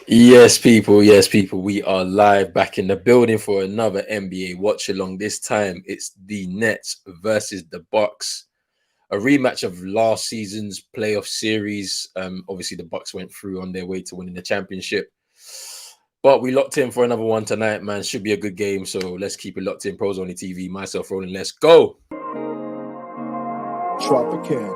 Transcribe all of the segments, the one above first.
Yes, people. We are live back in the building for another NBA watch along. This time it's the Nets versus the Bucks, a rematch of last season's playoff series. Obviously the Bucks went through on their way to winning the championship, but we locked in for another one tonight. Man, should be a good game. So let's keep it locked in. Pros Only TV. Myself, Roland. Let's go. Drop a can.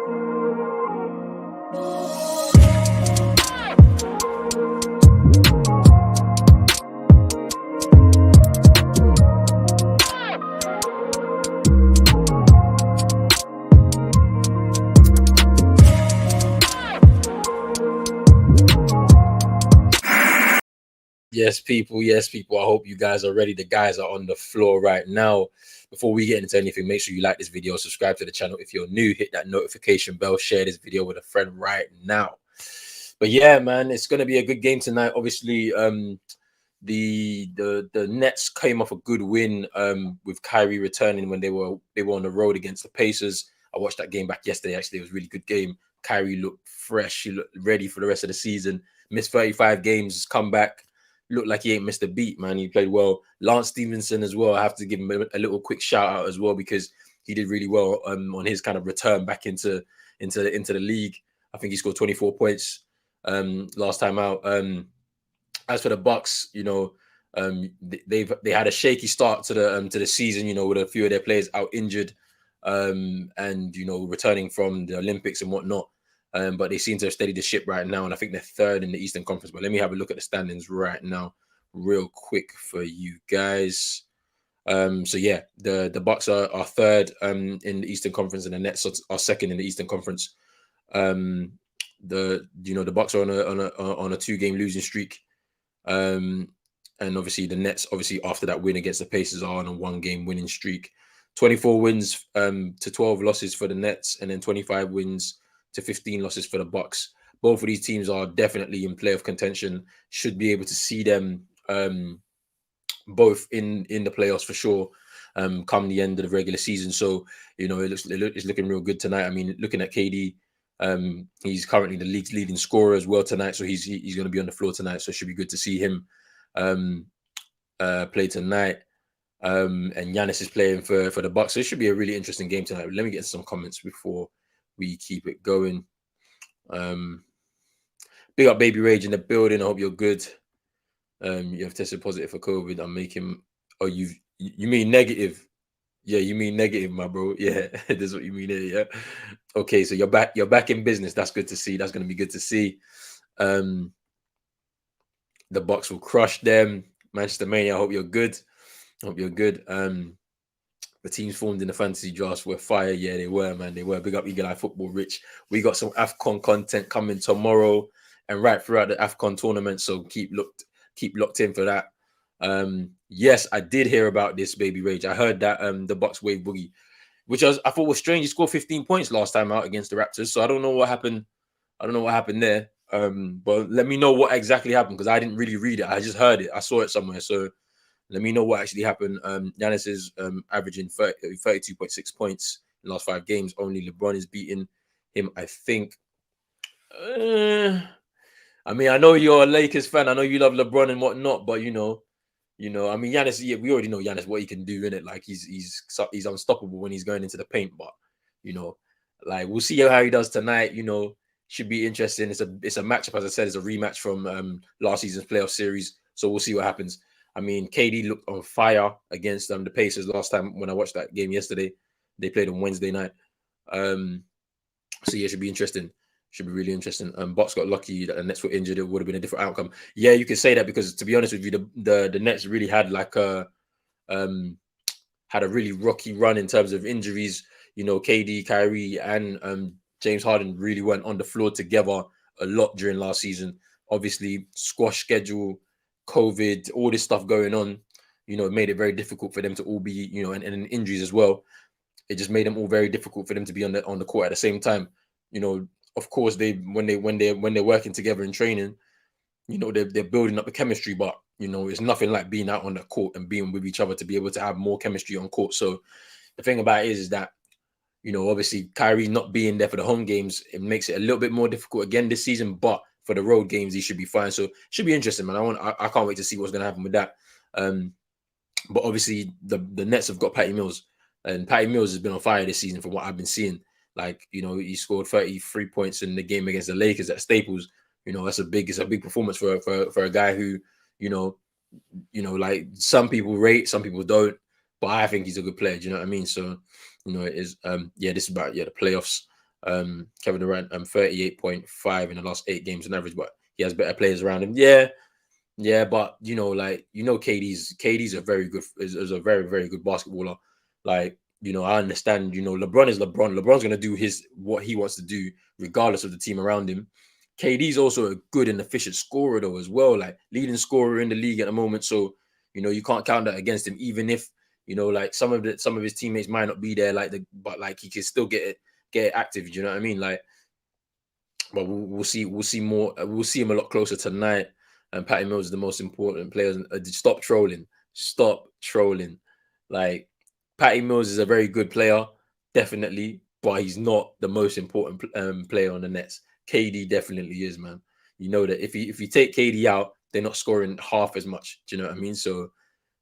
Yes, people. Yes, people. I hope you guys are ready. The guys are on the floor right now. Before we get into anything, make sure you like this video, subscribe to the channel. If you're new, hit that notification bell, share this video with a friend right now. But yeah, man, it's gonna be a good game tonight. Obviously, the Nets came off a good win with Kyrie returning when they were on the road against the Pacers. I watched that game back yesterday. Actually, it was a really good game. Kyrie looked fresh. He looked ready for the rest of the season. Missed 35 games, come back. Looked like he ain't missed a beat, man. He played well. Lance Stevenson as well. I have to give him a little quick shout out as well because he did really well on his kind of return back into the league. I think he scored 24 points last time out. As for the Bucks, they had a shaky start to the season, with a few of their players out injured, and returning from the Olympics and whatnot. But they seem to have steadied the ship right now, and I think they're third in the Eastern Conference. But let me have a look at the standings right now, real quick for you guys. So yeah, the Bucks are third in the Eastern Conference, and the Nets are second in the Eastern Conference. The Bucks are on a 2-game losing streak. And obviously the Nets, obviously after that win against the Pacers, are on a 1-game winning streak. 24 wins to 12 losses for the Nets, and then 25 wins to 15 losses for the Bucks. Both of these teams are definitely in playoff contention. Should be able to see them both in the playoffs for sure. Come the end of the regular season, so it's looking real good tonight. I mean, looking at KD, he's currently the league's leading scorer as well tonight, so he's going to be on the floor tonight. So it should be good to see him play tonight. And Giannis is playing for the Bucks, so it should be a really interesting game tonight. Let me get some comments before we keep it going. Big up Baby Rage in the building. I hope you're good. You have tested positive for COVID. I'm making. Oh, you mean negative? Yeah, you mean negative, my bro. Yeah, that's what you mean here. Yeah. Okay, so you're back. You're back in business. That's good to see. That's going to be good to see. The Bucks will crush them. Manchester Mania. I hope you're good. I hope you're good. The teams formed in the fantasy drafts were fire. Yeah, they were, man. They were. Big up Eagle Eye Football Rich. We got some AFCON content coming tomorrow and right throughout the AFCON tournament. So keep locked in for that. Yes, I did hear about this, Baby Rage. I heard that the Bucks wave Boogie, which I thought was strange. He scored 15 points last time out against the Raptors. So I don't know what happened. I don't know what happened there. But let me know what exactly happened because I didn't really read it. I just heard it. I saw it somewhere. So let me know what actually happened. Giannis is averaging 32.6 points in the last 5 games. Only LeBron is beating him, I think. I mean, I know you're a Lakers fan. I know you love LeBron and whatnot, but I mean, Giannis. Yeah, we already know Giannis what he can do in it. Like he's unstoppable when he's going into the paint. But like we'll see how he does tonight. Should be interesting. It's a matchup, as I said, it's a rematch from last season's playoff series. So we'll see what happens. I mean, KD looked on fire against the Pacers last time when I watched that game yesterday. They played on Wednesday night. So yeah, it should be interesting. Should be really interesting. Bucks got lucky that the Nets were injured. It would have been a different outcome. Yeah, you can say that because to be honest with you, the Nets really had like had a really rocky run in terms of injuries. KD, Kyrie, and James Harden really went on the floor together a lot during last season. Obviously, squash schedule, COVID, all this stuff going on, it made it very difficult for them to all be, and injuries as well. It just made them all very difficult for them to be on the court at the same time. Of course, when they're working together in training, they're building up the chemistry, but it's nothing like being out on the court and being with each other to be able to have more chemistry on court. So the thing about it is that obviously Kyrie not being there for the home games, it makes it a little bit more difficult again this season. But for the road games, he should be fine. So should be interesting, man. I can't wait to see what's gonna happen with that. But obviously the Nets have got Patty Mills, and Patty Mills has been on fire this season from what I've been seeing. Like, he scored 33 points in the game against the Lakers at Staples. It's a big performance for a guy who, you know, like some people rate, some people don't, but I think he's a good player. Do you know what I mean? So, it is this is about the playoffs. Kevin Durant 38.5 in the last 8 games on average, but he has better players around him. Yeah, but KD's a very good is a very, very good basketballer. Like, I understand, LeBron is LeBron. LeBron's gonna do what he wants to do, regardless of the team around him. KD's also a good and efficient scorer though, as well, like leading scorer in the league at the moment. So, you can't count that against him, even if, like some of his teammates might not be there, but like he can still get active. Do you know what I mean? Like, but we'll see. We'll see more. We'll see him a lot closer tonight. And Patty Mills is the most important player. Stop trolling. Stop trolling. Like, Patty Mills is a very good player, definitely, but he's not the most important player on the Nets. KD definitely is, man. You know that if you take KD out, they're not scoring half as much. Do you know what I mean? So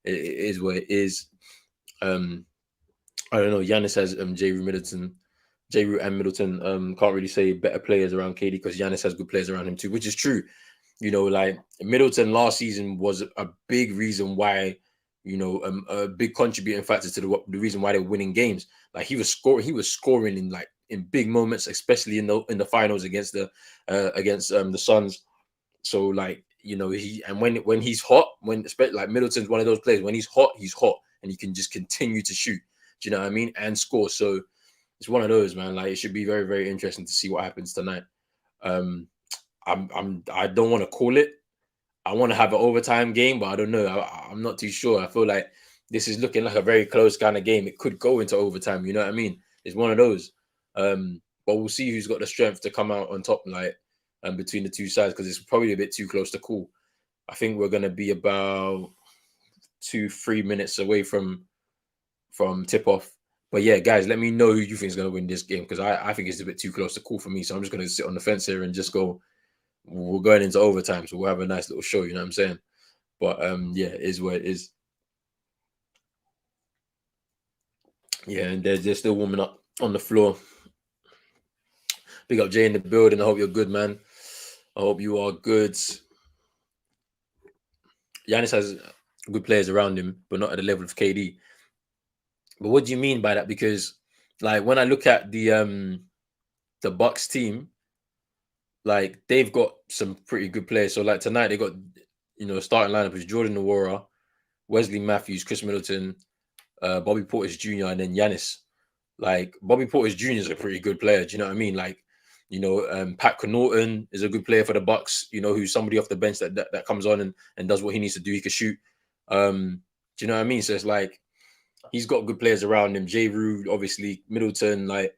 it is what it is. I don't know. Giannis has J. Root and Middleton. Can't really say better players around KD because Giannis has good players around him too, which is true. Like Middleton last season was a big reason why, a big contributing factor to the reason why they're winning games. Like he was scoring in big moments, especially in the finals against the Suns. So like, when he's hot, like Middleton's one of those players, when he's hot and he can just continue to shoot. Do you know what I mean? And score. So it's one of those, man. Like, it should be very, very interesting to see what happens tonight. Um, I don't want to call it. I want to have an overtime game, but I don't know. I'm not too sure. I feel like this is looking like a very close kind of game. It could go into overtime. You know what I mean? It's one of those. But we'll see who's got the strength to come out on top, like, between the two sides, because it's probably a bit too close to call. I think we're gonna be about 2-3 minutes away from tip off. But yeah, guys, let me know who you think is gonna win this game, because I think it's a bit too close to call for me. So I'm just gonna sit on the fence here and just go. We're going into overtime, so we'll have a nice little show. You know what I'm saying? But it is what it is. Yeah, and they're still warming up on the floor. Big up Jay in the building. I hope you're good, man. I hope you are good. Giannis has good players around him, but not at the level of KD. But what do you mean by that? Because, like, when I look at the Bucks team, like, they've got some pretty good players. So like tonight they got, starting lineup is Jordan Nwora, Wesley Matthews, Chris Middleton, Bobby Portis Jr., and then Giannis. Like, Bobby Portis Jr. is a pretty good player. Do you know what I mean? Like, Pat Connaughton is a good player for the Bucks. Who's somebody off the bench that comes on and does what he needs to do. He can shoot. Do you know what I mean? So it's like he's got good players around him. J. Rue, obviously, Middleton, like,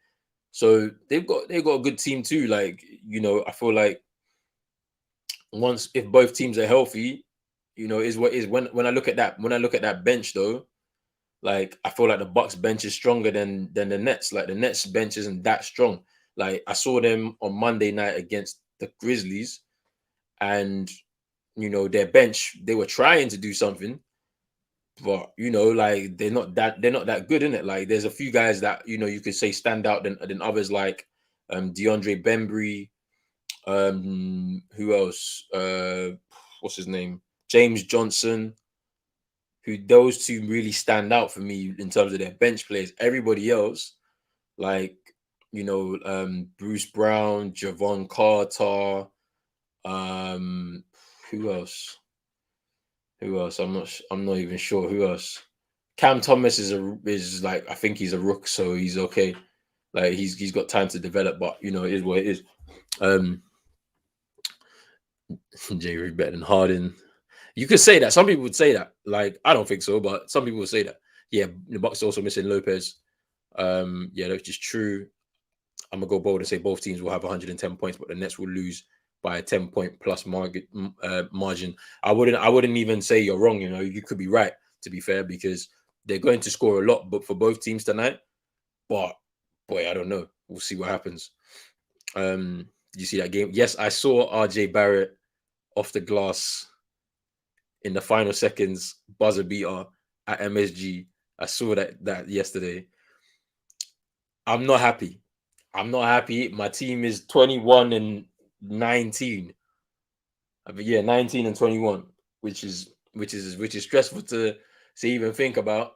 so they've got a good team too. Like, I feel like if both teams are healthy, is what is when I look at that bench though. Like, I feel like the Bucks bench is stronger than the Nets. Like, the Nets bench isn't that strong. Like, I saw them on Monday night against the Grizzlies, and their bench, they were trying to do something, but like, they're not that good in it. Like, there's a few guys that you could say stand out than others, like DeAndre Bembry, who else? What's his name? James Johnson. Who those two really stand out for me in terms of their bench players. Everybody else, like, Bruce Brown, Javon Carter, um, who else? Who else? I'm not even sure who else. Cam Thomas is like, I think he's a rook, so he's okay. Like, he's got time to develop, but it is what it is. J. better than Harden. You could say that. Some people would say that. Like, I don't think so, but some people would say that. Yeah, the Bucks are also missing Lopez. Yeah, that's just true. I'm gonna go bold and say both teams will have 110 points, but the Nets will lose by a 10-point plus margin. I wouldn't even say you're wrong. You could be right, to be fair, because they're going to score a lot, but for both teams tonight. But boy, I don't know. We'll see what happens. Did you see that game? Yes, I saw RJ Barrett off the glass in the final seconds, buzzer beater at MSG. I saw that yesterday. I'm not happy. I'm not happy. My team is 21 and 19. I mean, yeah, 19 and 21, which is stressful to even think about.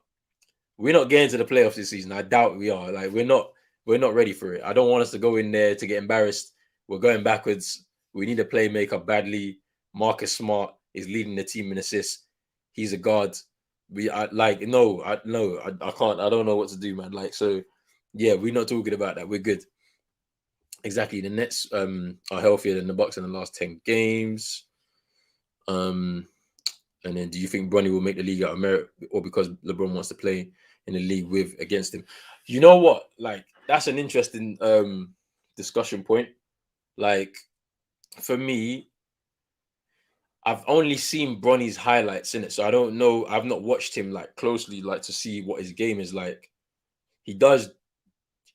We're not getting to the playoffs this season. I doubt we are. Like we're not ready for it. I don't want us to go in there to get embarrassed. We're going backwards. We need a playmaker badly. Marcus Smart is leading the team in assists. He's a guard. I can't. I don't know what to do, man. Like so, yeah, we're not talking about that. We're good. Exactly. The Nets are healthier than the Bucks in the last 10 games. Um, and then do you think Bronny will make the league out of merit or because LeBron wants to play in the league with against him? You know what? Like that's an interesting discussion point. Like for me, I've only seen Bronny's highlights in it, so I don't know. I've not watched him like closely, like to see what his game is like. He does,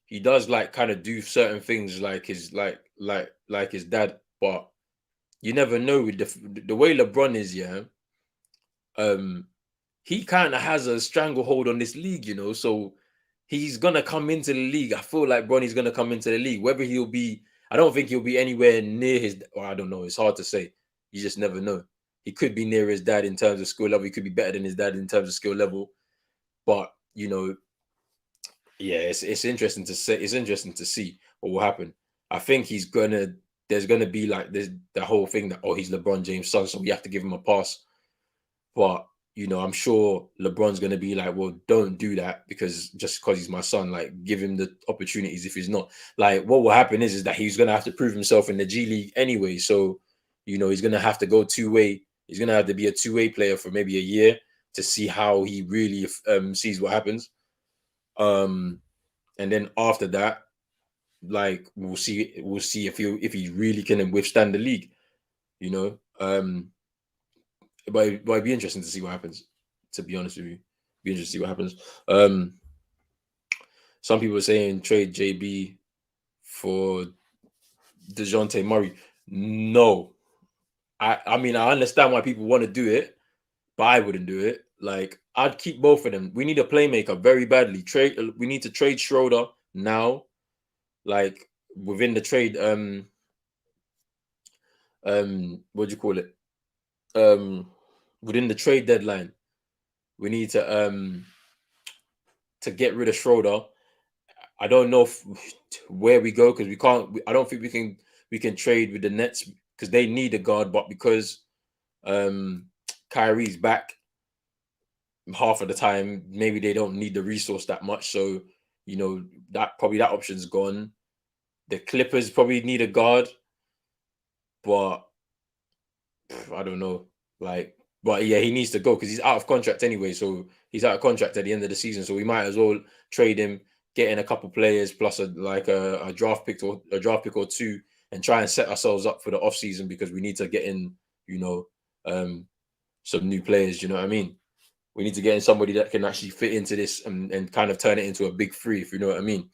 he does like kind of do certain things like his like his dad, but you never know with the way LeBron is. Yeah, um, he kind of has a stranglehold on this league, So he's gonna come into the league. I feel like Bronny's gonna come into the league. Whether he'll be, I don't think he'll be anywhere near his. Or I don't know. It's hard to say. You just never know. He could be near his dad in terms of skill level. He could be better than his dad in terms of skill level. But yeah, it's interesting to say. It's interesting to see what will happen. I think he's gonna. There's gonna be like this the whole thing that he's LeBron James' son, so we have to give him a pass. But I'm sure LeBron's gonna be like, well, don't do that just because he's my son. Like, give him the opportunities. If he's not, like, what will happen is that he's gonna have to prove himself in the G League anyway. So, he's gonna have to go two-way. He's gonna have to be a two-way player for maybe a year to see how he really sees what happens. And then after that, like we'll see if he really can withstand the league. You know, but it'd be interesting to see what happens. To be honest with you, be interesting to see what happens. Some people are saying trade JB for DeJounte Murray. No, I mean I understand why people want to do it, but I wouldn't do it. Like I'd keep both of them. We need a playmaker very badly. We need to trade Schroeder now. Like within the trade, what do you call it? Within the trade deadline, we need to get rid of Schroeder. I don't know where we go because we can't. I don't think we can trade with the Nets because they need a guard, but because um Kyrie's back half of the time, maybe they don't need the resource that much. So that option's gone. The Clippers probably need a guard, but I don't know. Like, but yeah, he needs to go because he's out of contract anyway. So he's out of contract at the end of the season. So we might as well trade him, get in a couple players plus a draft pick or two, and try and set ourselves up for the off season because we need to get in, um, some new players. You know what I mean? We need to get in somebody that can actually fit into this and kind of turn it into a big three, if you know what I mean.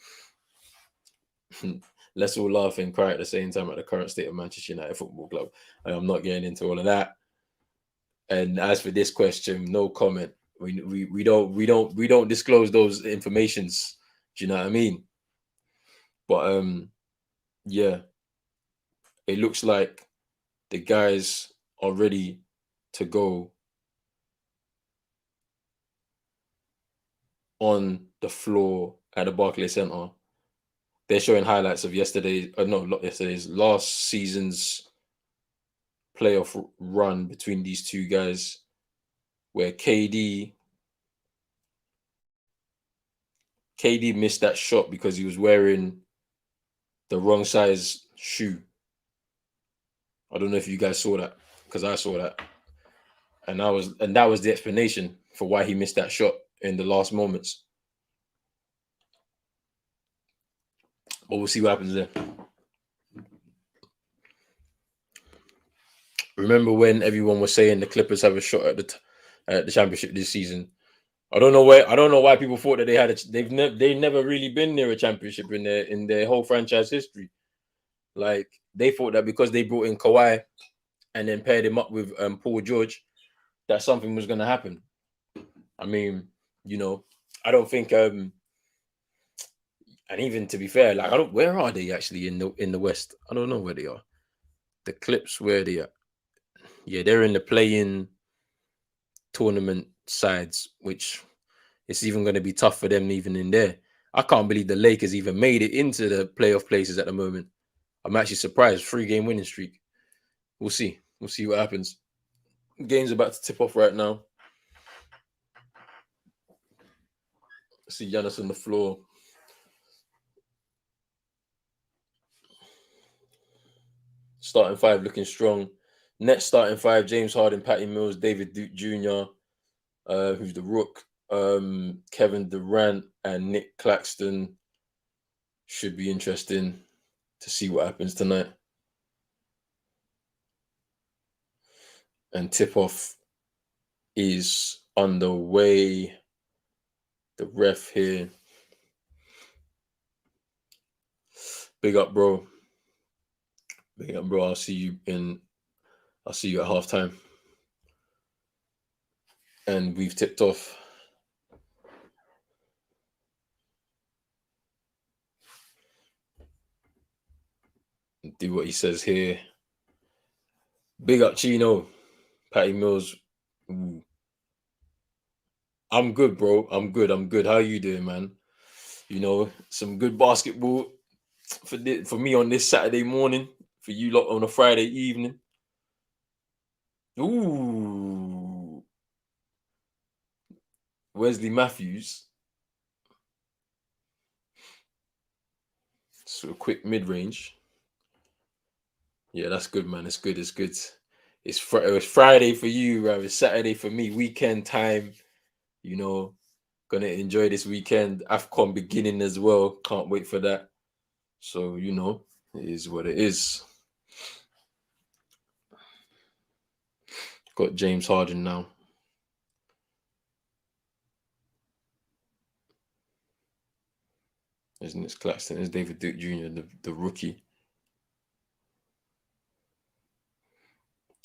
Let's all laugh and cry at the same time at the current state of Manchester United Football Club. I'm not getting into all of that. And as for this question, no comment. We don't disclose those informations. Do you know what I mean? But yeah, it looks like the guys are ready to go on the floor at the Barclays Center. They're showing highlights of last season's playoff run between these two guys, where KD missed that shot because he was wearing the wrong size shoe. I don't know if you guys saw that because I saw that, and that was the explanation for why he missed that shot in the last moments. But we'll see what happens there. Remember when everyone was saying the Clippers have a shot at the championship this season? I don't know why people thought that they've never really been near a championship in their whole franchise history. Like they thought that because they brought in Kawhi and then paired him up with Paul George, that something was going to happen. I mean, you know, I don't think and even to be fair, like I don't where are they actually in the West? I don't know where they are. The Clips, where they are. Yeah, they're in the play-in tournament sides, which it's even going to be tough for them even in there. I can't believe the Lakers even made it into the playoff places at the moment. I'm actually surprised. 3-game winning streak. We'll see. We'll see what happens. Game's about to tip off right now. See Giannis on the floor. Starting five looking strong. Next starting five: James Harden, Patty Mills, David Duke Jr., who's the Rook, Kevin Durant, and Nick Claxton. Should be interesting to see what happens tonight. And tip off is underway. The ref here. Big up, bro. Big up, bro. I'll see you at halftime. And we've tipped off. Do what he says here. Big up Chino. Patty Mills. Ooh. I'm good, bro. I'm good. How are you doing, man? You know, some good basketball for me on this Saturday morning. For you lot on a Friday evening. Ooh. Wesley Matthews. So a quick mid-range. Yeah, that's good, man. It's good. It's good. It was Friday for you, right? It's Saturday for me. Weekend time. You know, gonna enjoy this weekend. AFCON beginning as well. Can't wait for that. So, you know, it is what it is. Got James Harden now. There's Nick Claxton. There's David Duke Jr., the rookie.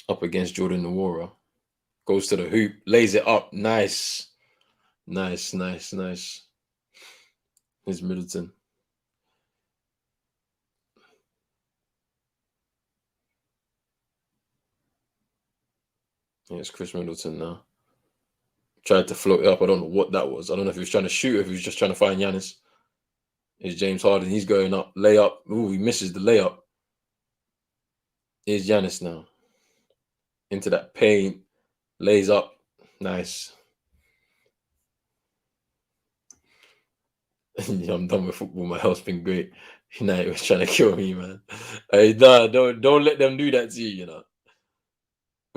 Up against Jordan Nwora. Goes to the hoop. Lays it up. Nice. Nice. Here's Middleton. Yeah, it's Chris Middleton now. Tried to float it up. I don't know what that was. I don't know if he was trying to shoot or if he was just trying to find Giannis. Here's James Harden. He's going up. Layup. Ooh, he misses the layup. Here's Giannis now. Into that paint. Lays up. Nice. Yeah, I'm done with football. My health's been great. United was trying to kill me, man. Hey, nah, don't let them do that to you, you know.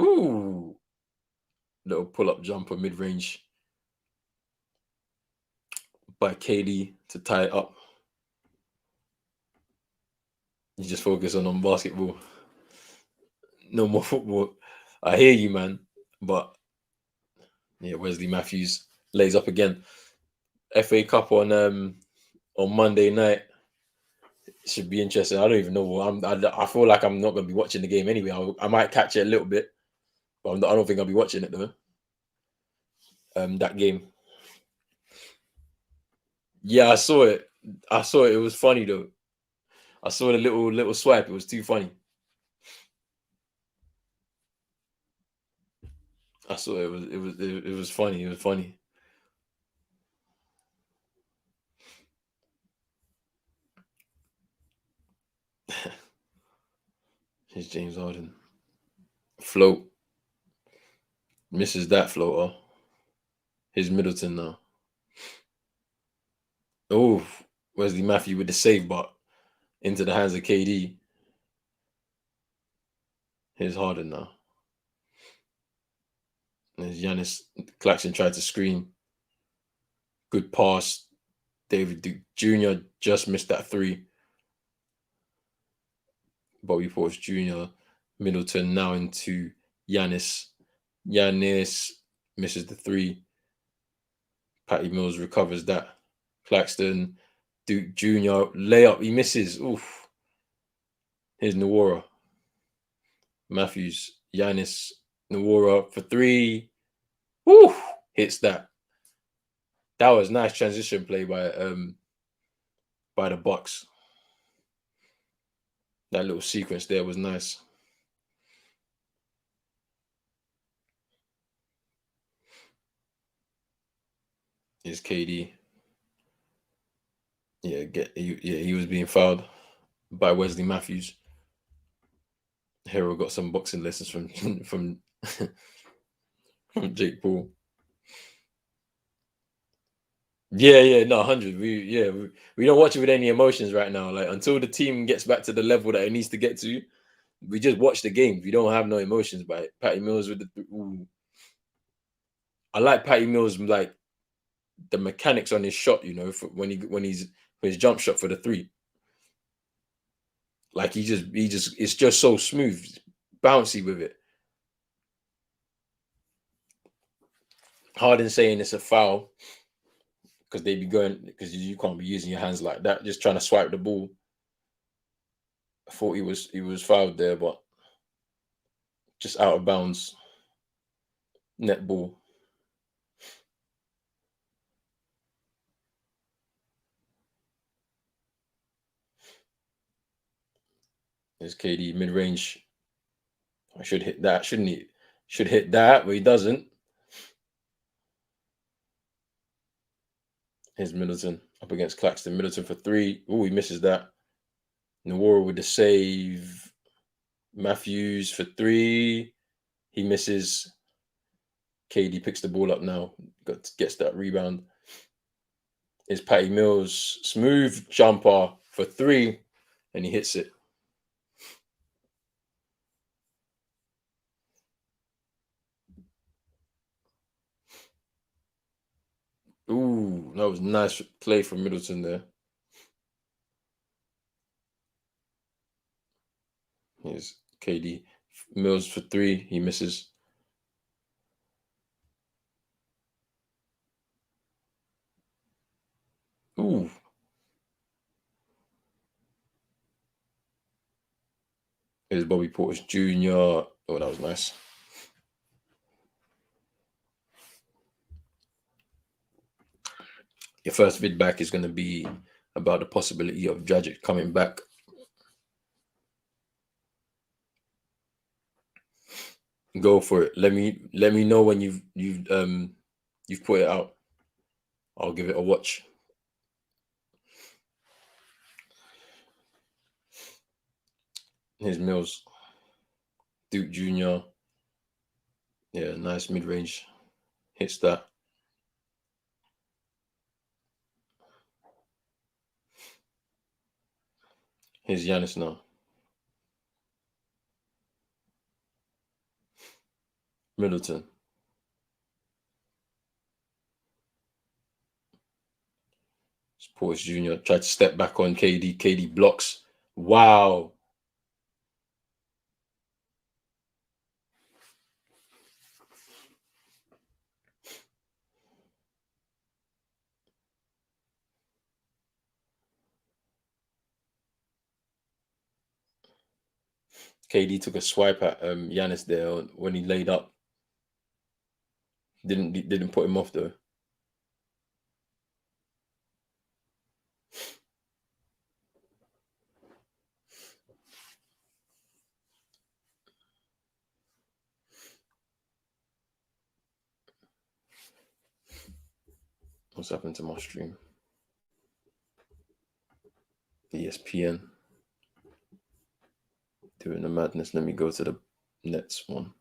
Ooh. Little pull-up jumper mid-range by KD to tie it up. You just focus on basketball. No more football. I hear you, man. But yeah, Wesley Matthews lays up again. FA Cup on Monday night. Should be interesting. I don't even know. I feel like I'm not going to be watching the game anyway. I might catch it a little bit, but I don't think I'll be watching it though. That game. Yeah, I saw it. It. It was funny though. I saw the little swipe. It was too funny. I saw it. It was funny. It was funny. Here's James Harden. Float. Misses that floater. Here's Middleton now. Oh, Wesley Matthews with the save, but into the hands of KD. Here's Harden now. There's Giannis. Claxton tried to screen. Good pass. David Duke Jr. just missed that three. Bobby Portis Jr. Middleton now into Giannis. Giannis misses the three. Patty Mills recovers that. Claxton, Duke Jr. layup. He misses. Oof. Here's Nawara, Matthews, Giannis, Nawara for three. Woo! Hits that. That was nice transition play by the Bucks. That little sequence there was nice. Here's KD. Yeah, he was being fouled by Wesley Matthews. Hero got some boxing lessons from from Jake Paul. Yeah, no, 100. We don't watch it with any emotions right now. Like until the team gets back to the level that it needs to get to, we just watch the game. We don't have no emotions by it. Patty Mills with the. Ooh. I like Patty Mills like the mechanics on his shot. You know, for when he's for his jump shot for the three. Like he just it's just so smooth, bouncy with it. Harden saying it's a foul because they be going because you can't be using your hands like that, just trying to swipe the ball. I thought he was fouled there, but just out of bounds. Net ball. There's KD mid range. I should hit that, shouldn't he? Should hit that, but he doesn't. Here's Middleton up against Claxton. Middleton for three. Oh, he misses that. Nawara with the save. Matthews for three. He misses. KD picks the ball up now. Gets that rebound. Is Patty Mills. Smooth jumper for three. And he hits it. Ooh, that was nice play from Middleton there. Here's KD. Mills for three. He misses. Ooh. Here's Bobby Portis Jr. Oh, that was nice. Your first vid back is going to be about the possibility of Dragic coming back. Go for it. Let me know when you've put it out. I'll give it a watch. Here's Mills, Duke Jr. Yeah, nice mid range. Hits that. Here's Giannis now. Middleton. Portis Jr. tried to step back on KD. KD blocks. Wow. KD took a swipe at Giannis there when he laid up. Didn't put him off though. What's happened to my stream? ESPN doing the madness. Let me go to the Nets one.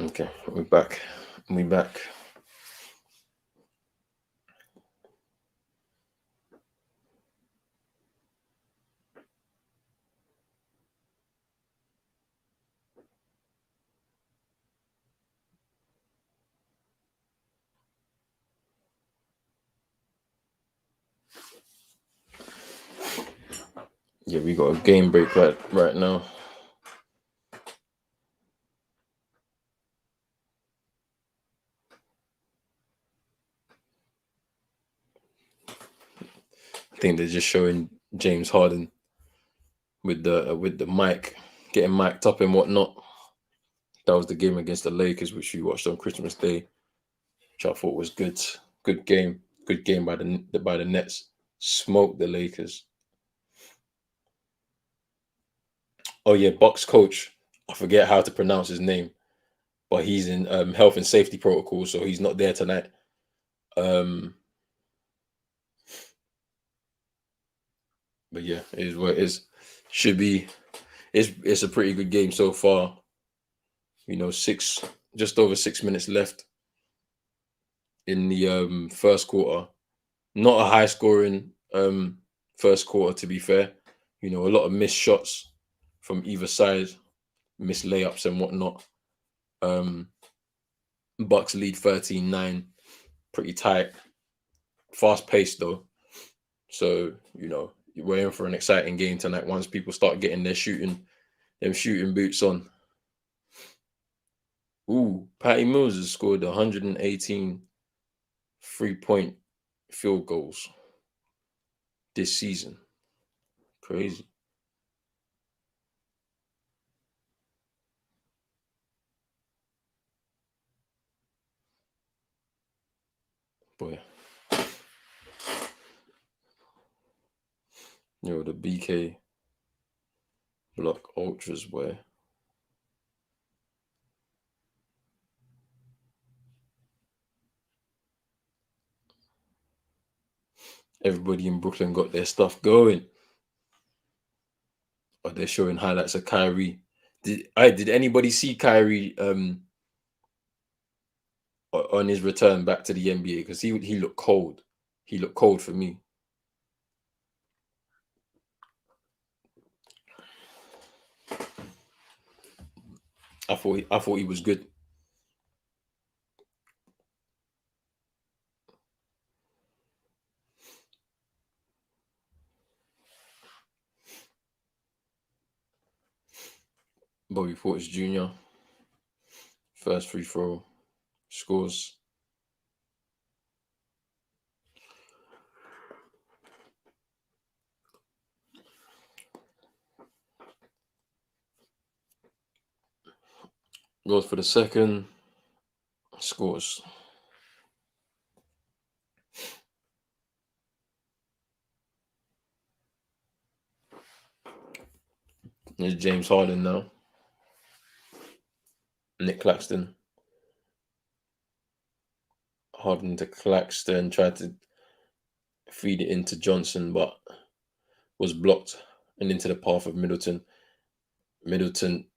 Okay, we're back. We're back. Yeah, we got a game break right now. think they're just showing James Harden with the mic, getting mic'd up and whatnot. That was the game against the Lakers, which we watched on Christmas Day, which I thought was good. Good game. Good game by the Nets. Smoked the Lakers. Oh yeah, Bucks coach. I forget how to pronounce his name, but he's in health and safety protocol, so he's not there tonight. Um, but yeah, it is what it is. Should be. It's a pretty good game so far. Just over 6 minutes left in the first quarter. Not a high scoring first quarter, to be fair. A lot of missed shots from either side, missed layups and whatnot. Um, Bucks lead 13-9, pretty tight, fast paced though. So we're in for an exciting game tonight. Once people start getting them shooting boots on. Ooh, Patty Mills has scored 118 3-point field goals this season. Crazy. Boy. The BK block ultras, boy. Everybody in Brooklyn got their stuff going. Or they're showing highlights of Kyrie. Did anybody see Kyrie on his return back to the NBA? Because he looked cold. He looked cold for me. I thought he was good. Bobby Portis Jr. First free throw scores. Goes for the second. Scores. There's James Harden now. Nick Claxton. Harden to Claxton. Tried to feed it into Johnson, but was blocked and into the path of Middleton. Middleton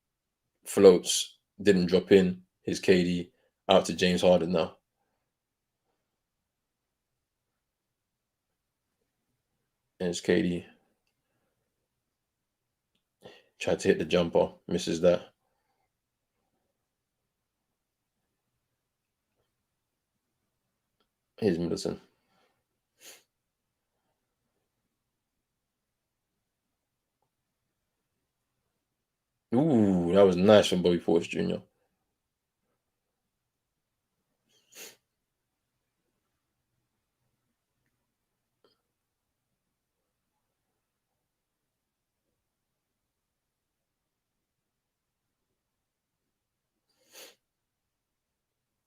floats, didn't drop in. His KD out to James Harden now. And his KD tried to hit the jumper, misses that. Here's Middleton. Ooh, that was nice from Bobby Portis Jr.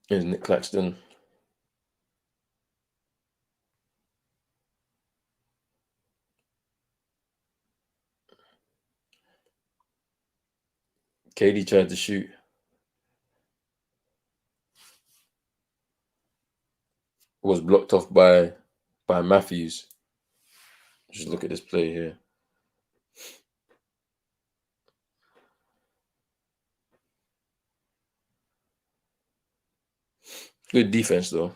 Here's Nick Claxton. KD tried to shoot. Was blocked off by Matthews. Just look at this play here. Good defense though.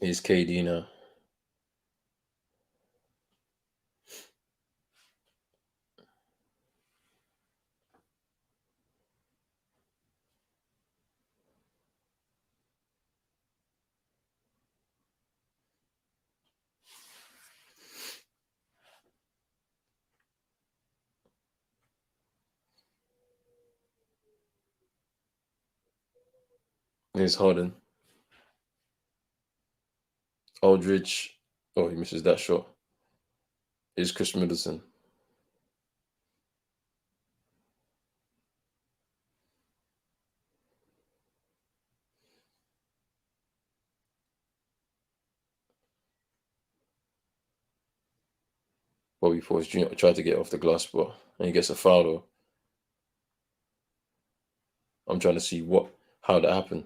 Here's KD now. Here's Harden. Aldridge. Oh, he misses that shot. Here's Chris Middleton. Bobby Portis Jr. tried to get off the glass, but and he gets a foul though. I'm trying to see how that happened.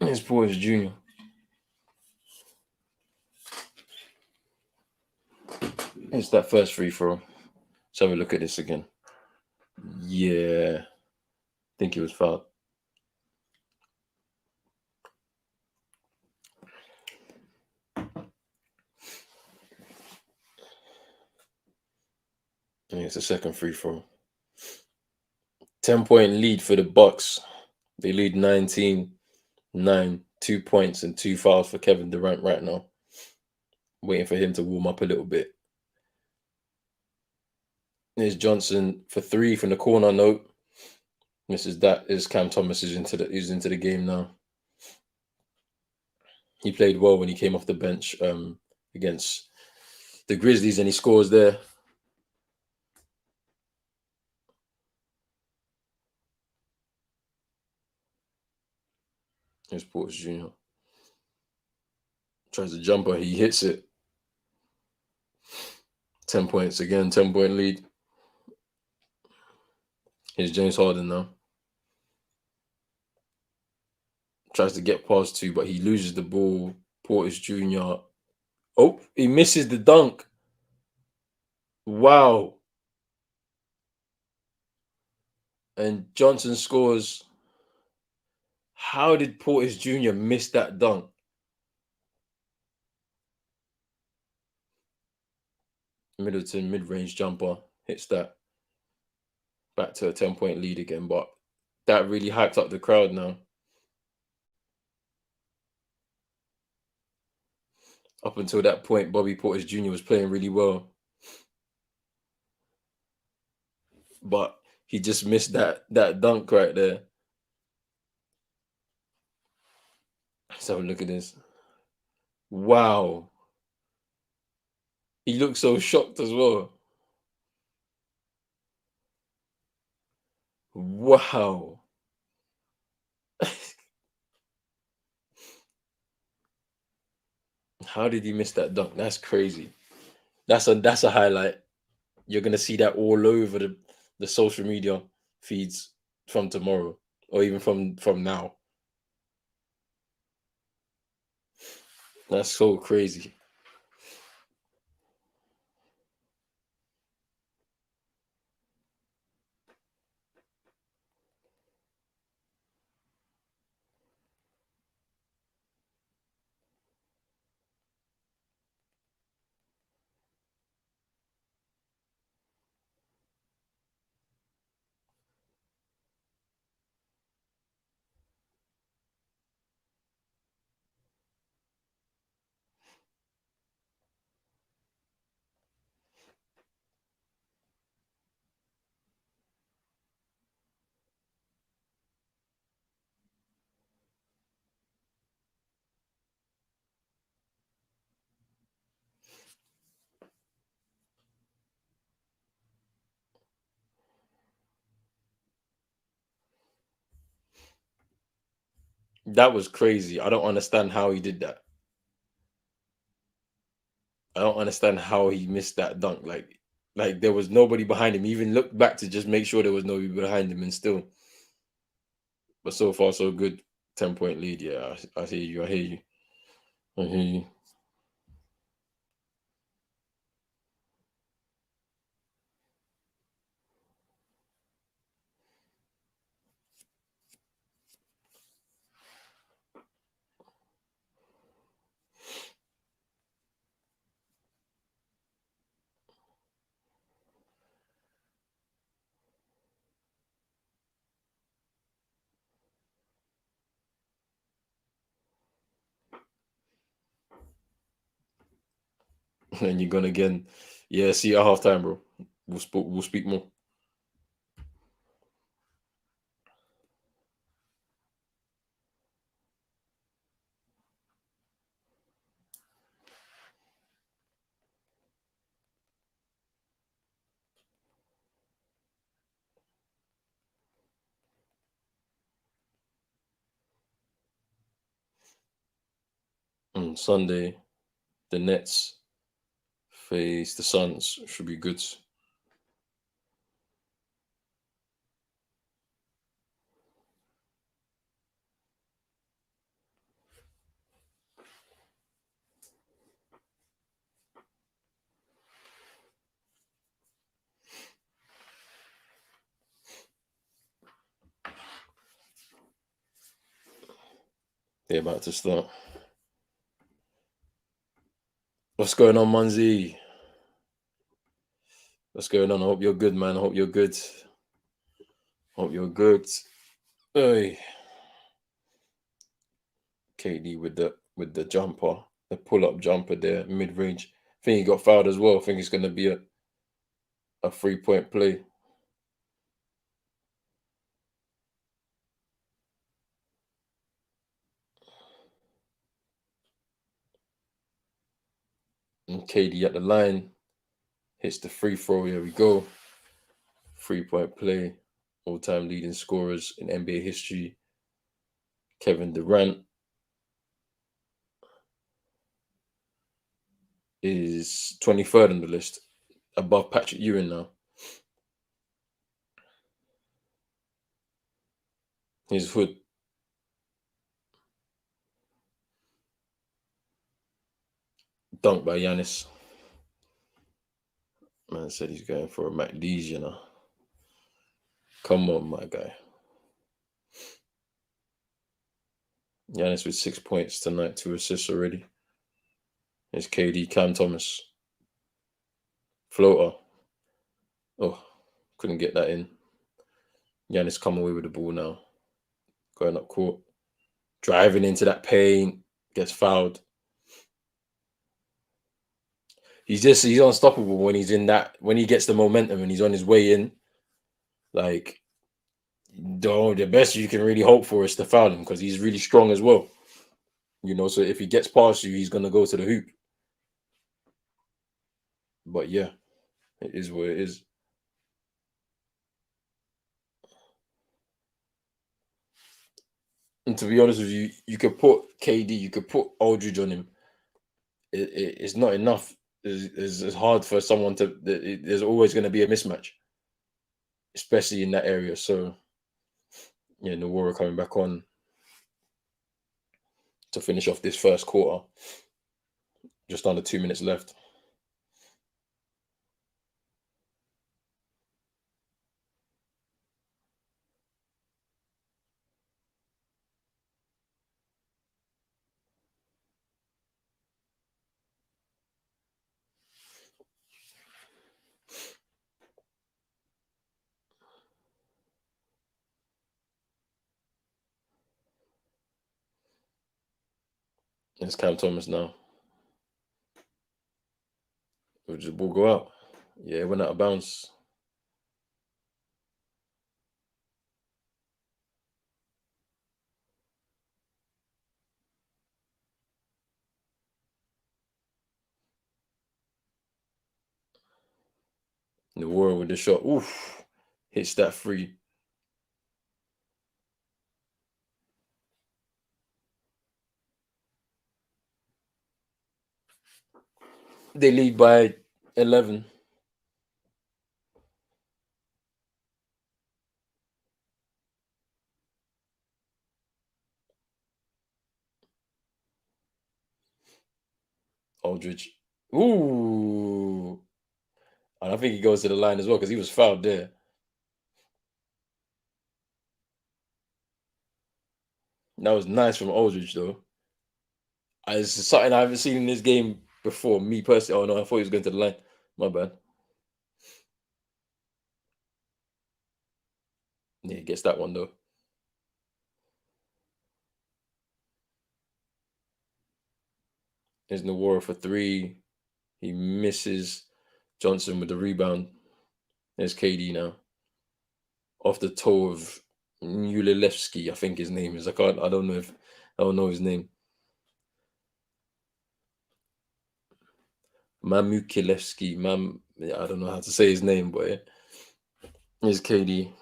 It's Portis Jr. It's that first free throw. Let's have a look at this again. Yeah, I think he was fouled. And it's a second free throw. 10-point lead for the Bucks. They lead 19-9, 2 points and 2 fouls for Kevin Durant right now. Waiting for him to warm up a little bit. Here's Johnson for three from the corner. Note. Is Cam Thomas is into the game now. He played well when he came off the bench against the Grizzlies, and he scores there. Here's Portis Jr. Tries a jumper, he hits it. 10 points again, 10-point lead. Here's James Harden now. Tries to get past two, but he loses the ball. Portis Jr. Oh, he misses the dunk. Wow. And Johnson scores. How did Portis Jr. miss that dunk? Middleton mid-range jumper hits that. Back to a 10-point lead again, but that really hyped up the crowd now. Up until that point, Bobby Portis Jr. was playing really well. But he just missed that dunk right there. Let's have a look at this. Wow. He looks so shocked as well. Wow. How did he miss that dunk? That's crazy. That's a highlight. You're gonna see that all over the social media feeds from tomorrow, or even from now. That's so crazy. That was crazy. I don't understand how he did that. I don't understand how he missed that dunk. Like there was nobody behind him. He even looked back to just make sure there was nobody behind him, and still. But so far, so good. 10-point lead. Yeah, I hear you. I hear you. I hear you. and you're gonna again. Yeah, see you at halftime, bro. We'll speak more. On Sunday, the Nets face the Suns. Should be good. They're about to start. What's going on, Munzi? What's going on? I hope you're good, man. I hope you're good. Hope you're good. Hey, KD with the jumper, the pull up jumper there, mid range. I think he got fouled as well. I think it's gonna be a 3-point play. And KD at the line hits the free throw. Here we go. 3-point play. All time leading scorers in NBA history. Kevin Durant is 23rd on the list, above Patrick Ewing now. His hood. Dunked by Giannis. Man said he's going for a MacD's, you know. Come on, my guy. Giannis with 6 points tonight, 2 assists already. It's KD, Cam Thomas. Floater. Oh, couldn't get that in. Giannis come away with the ball now. Going up court. Driving into that paint. Gets fouled. He's unstoppable when he's in that, when he gets the momentum and he's on his way in. Like, the best you can really hope for is to foul him because he's really strong as well. So if he gets past you, he's gonna go to the hoop. But yeah, it is what it is. And to be honest with you, you could put KD, you could put Aldridge on him. It's not enough. It's hard for someone to. There's always going to be a mismatch, especially in that area. So yeah, Nawara coming back on to finish off this first quarter. Just under 2 minutes left. It's Cam Thomas now. Will the ball go out? Yeah, it went out of bounds. Nawara with the shot. Oof. Hits that free. They lead by 11. Aldridge. Ooh. And I think he goes to the line as well because he was fouled there. That was nice from Aldridge, though. It's something I haven't seen in this game before. Me personally. Oh, no, I thought he was going to the line. My bad. Yeah, he gets that one, though. There's Nawara for three. He misses Johnson with the rebound. There's KD now. Off the toe of Mulilevsky, I think his name is. I don't know his name. Mamukilevsky. I don't know how to say his name, but yeah. Here's KD.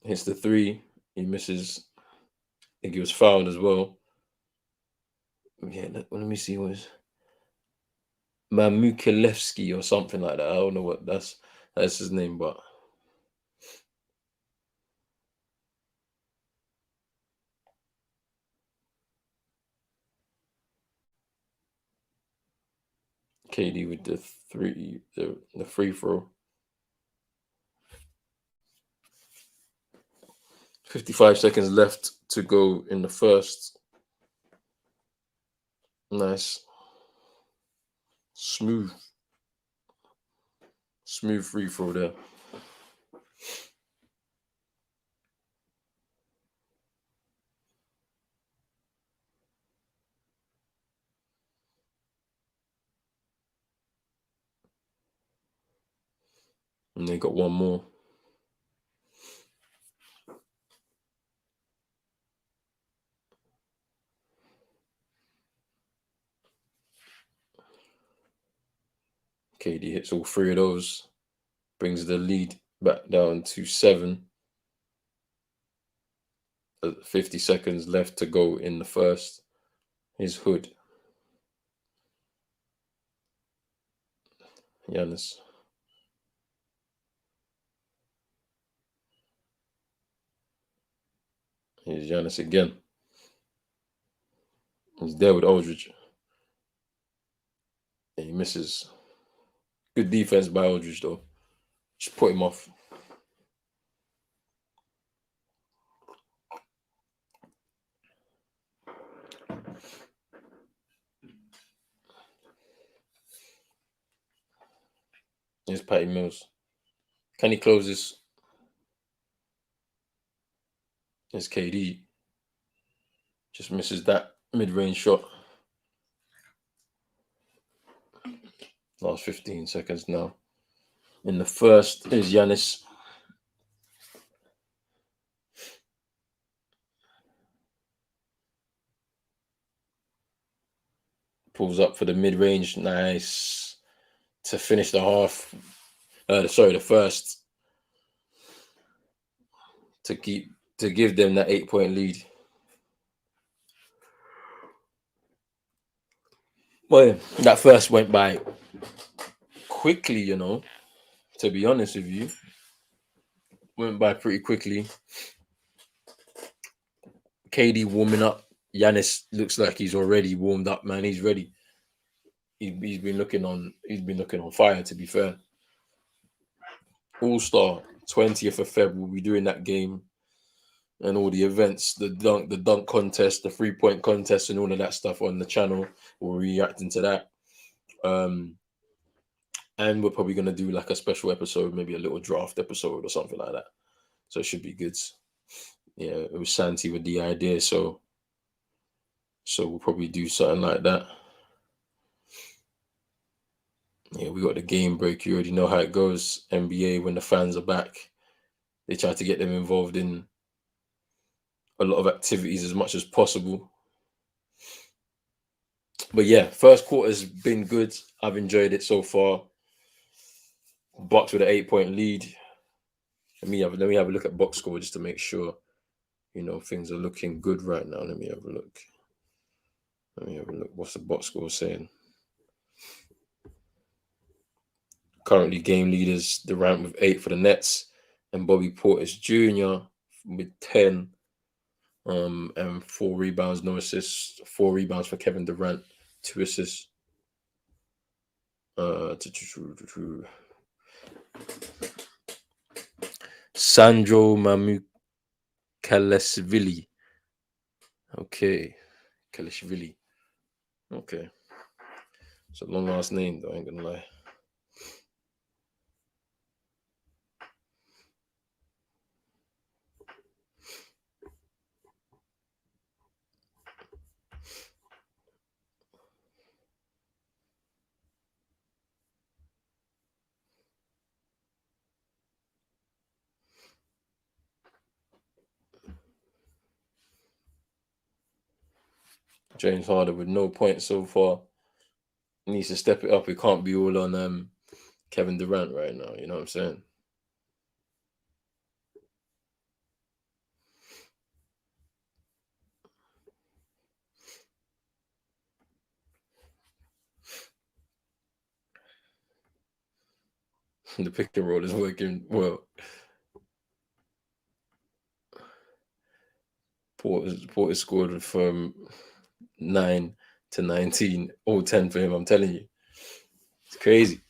Hits the three. He misses. I think he was fouled as well. Yeah, let me see what is Mamukilevsky or something like that. I don't know what that's his name, but KD with the free throw. 55 seconds left to go in the first. Nice. Smooth free throw there. And they got one more. KD hits all three of those, brings the lead back down to 7. 50 seconds left to go in the first. His hood. Giannis. Here's Giannis again. He's there with Aldridge. And he misses. Good defense by Aldridge, though. Just put him off. Here's Patty Mills. Can he close this? Here's KD. Just misses that mid-range shot. Last 15 seconds now. In the first is Giannis. Pulls up for the mid-range. Nice. To finish the half. The first. To give them that 8-point lead. Well, that first went by quickly, to be honest with you. Went by pretty quickly. KD warming up. Giannis looks like he's already warmed up, man. He's ready. He's been looking on fire, to be fair. All-Star, 20th of Feb, we'll be doing that game and all the events, the dunk contest, the 3-point contest, and all of that stuff on the channel. We're reacting to that. And we're probably gonna do like a special episode, maybe a little draft episode or something like that. So it should be good. Yeah, it was Santi with the idea, so we'll probably do something like that. Yeah, we got the game break. You already know how it goes. NBA, when the fans are back, they try to get them involved in a lot of activities as much as possible. But yeah, first quarter's been good. I've enjoyed it so far. Bucks with an 8-point lead. Let me have a look at box score just to make sure things are looking good right now. Let me have a look. What's the box score saying? Currently game leaders, Durant with 8 for the Nets, and Bobby Portis Jr. with 10. And 4 rebounds, no assists. 4 rebounds for Kevin Durant, 2 assists. Sandro Mamukelashvili. Okay. Kelashvili. Okay. It's a long last name, though, I ain't gonna lie. James Harden with no points so far. Needs to step it up. It can't be all on Kevin Durant right now. You know what I'm saying? The pick and roll is working well. Porter scored from 9 to 19, all 10 for him. I'm telling you, it's crazy.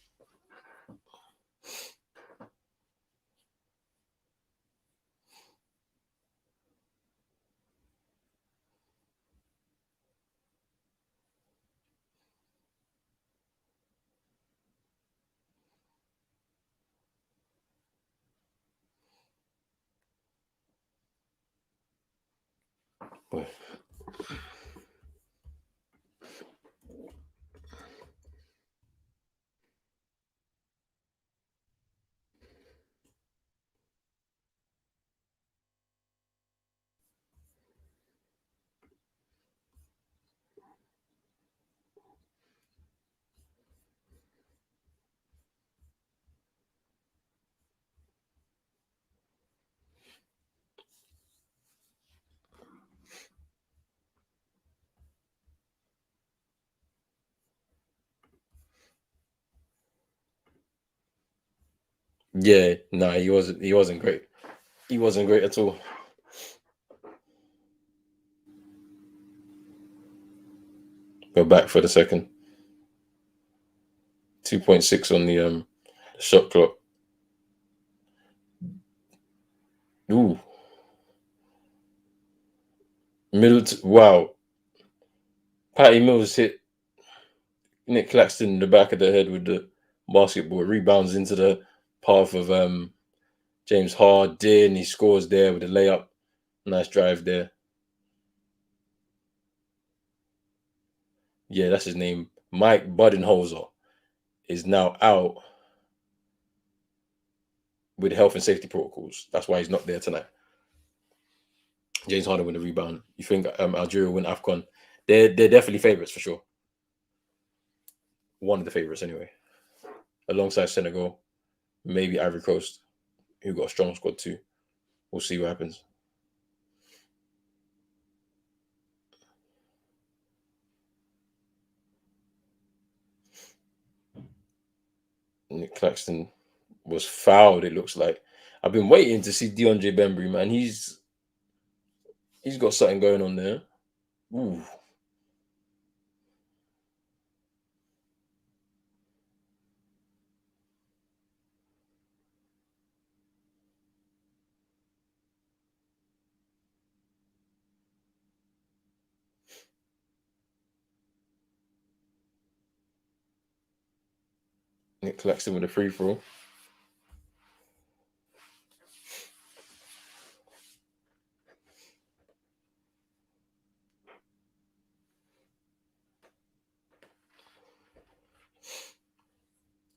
Yeah, nah, he wasn't. He wasn't great. He wasn't great at all. Go back for the second. 2.6 on the shot clock. Ooh, wow. Patty Mills hit Nick Claxton in the back of the head with the basketball. It rebounds into the path of James Harden. He scores there with a layup. Nice drive there. Yeah, that's his name. Mike Budenholzer is now out with health and safety protocols. That's why he's not there tonight. James Harden with the rebound. You think Algeria win AFCON? They're definitely favourites for sure. One of the favourites anyway. Alongside Senegal, maybe Ivory Coast, who got a strong squad too. We'll see what happens. Nick Claxton was fouled. It looks like. I've been waiting to see DeAndre Bembry, man. He's got something going on there. Ooh, Nick Claxton with a free throw.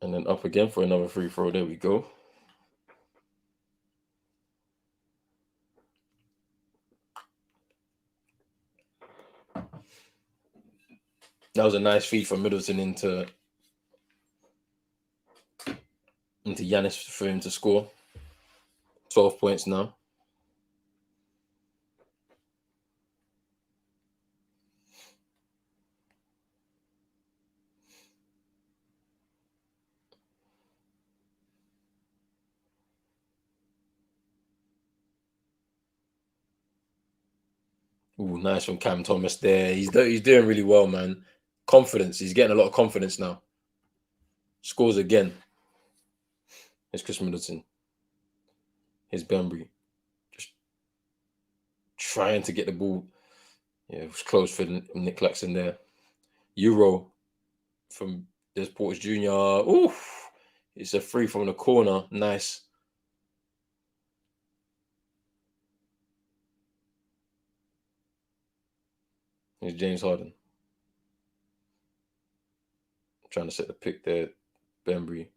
And then up again for another free throw. There we go. That was a nice feed from Middleton into Giannis for him to score. 12 points now. Ooh, nice from Cam Thomas there. He's doing really well, man. Confidence. He's getting a lot of confidence now. Scores again. It's Chris Middleton. Here's Bembry. Just trying to get the ball. Yeah, it was close for Nick Claxton there. Euro from Des Portis Jr. Ooh, it's a free from the corner. Nice. Here's James Harden. Trying to set the pick there. Bembry.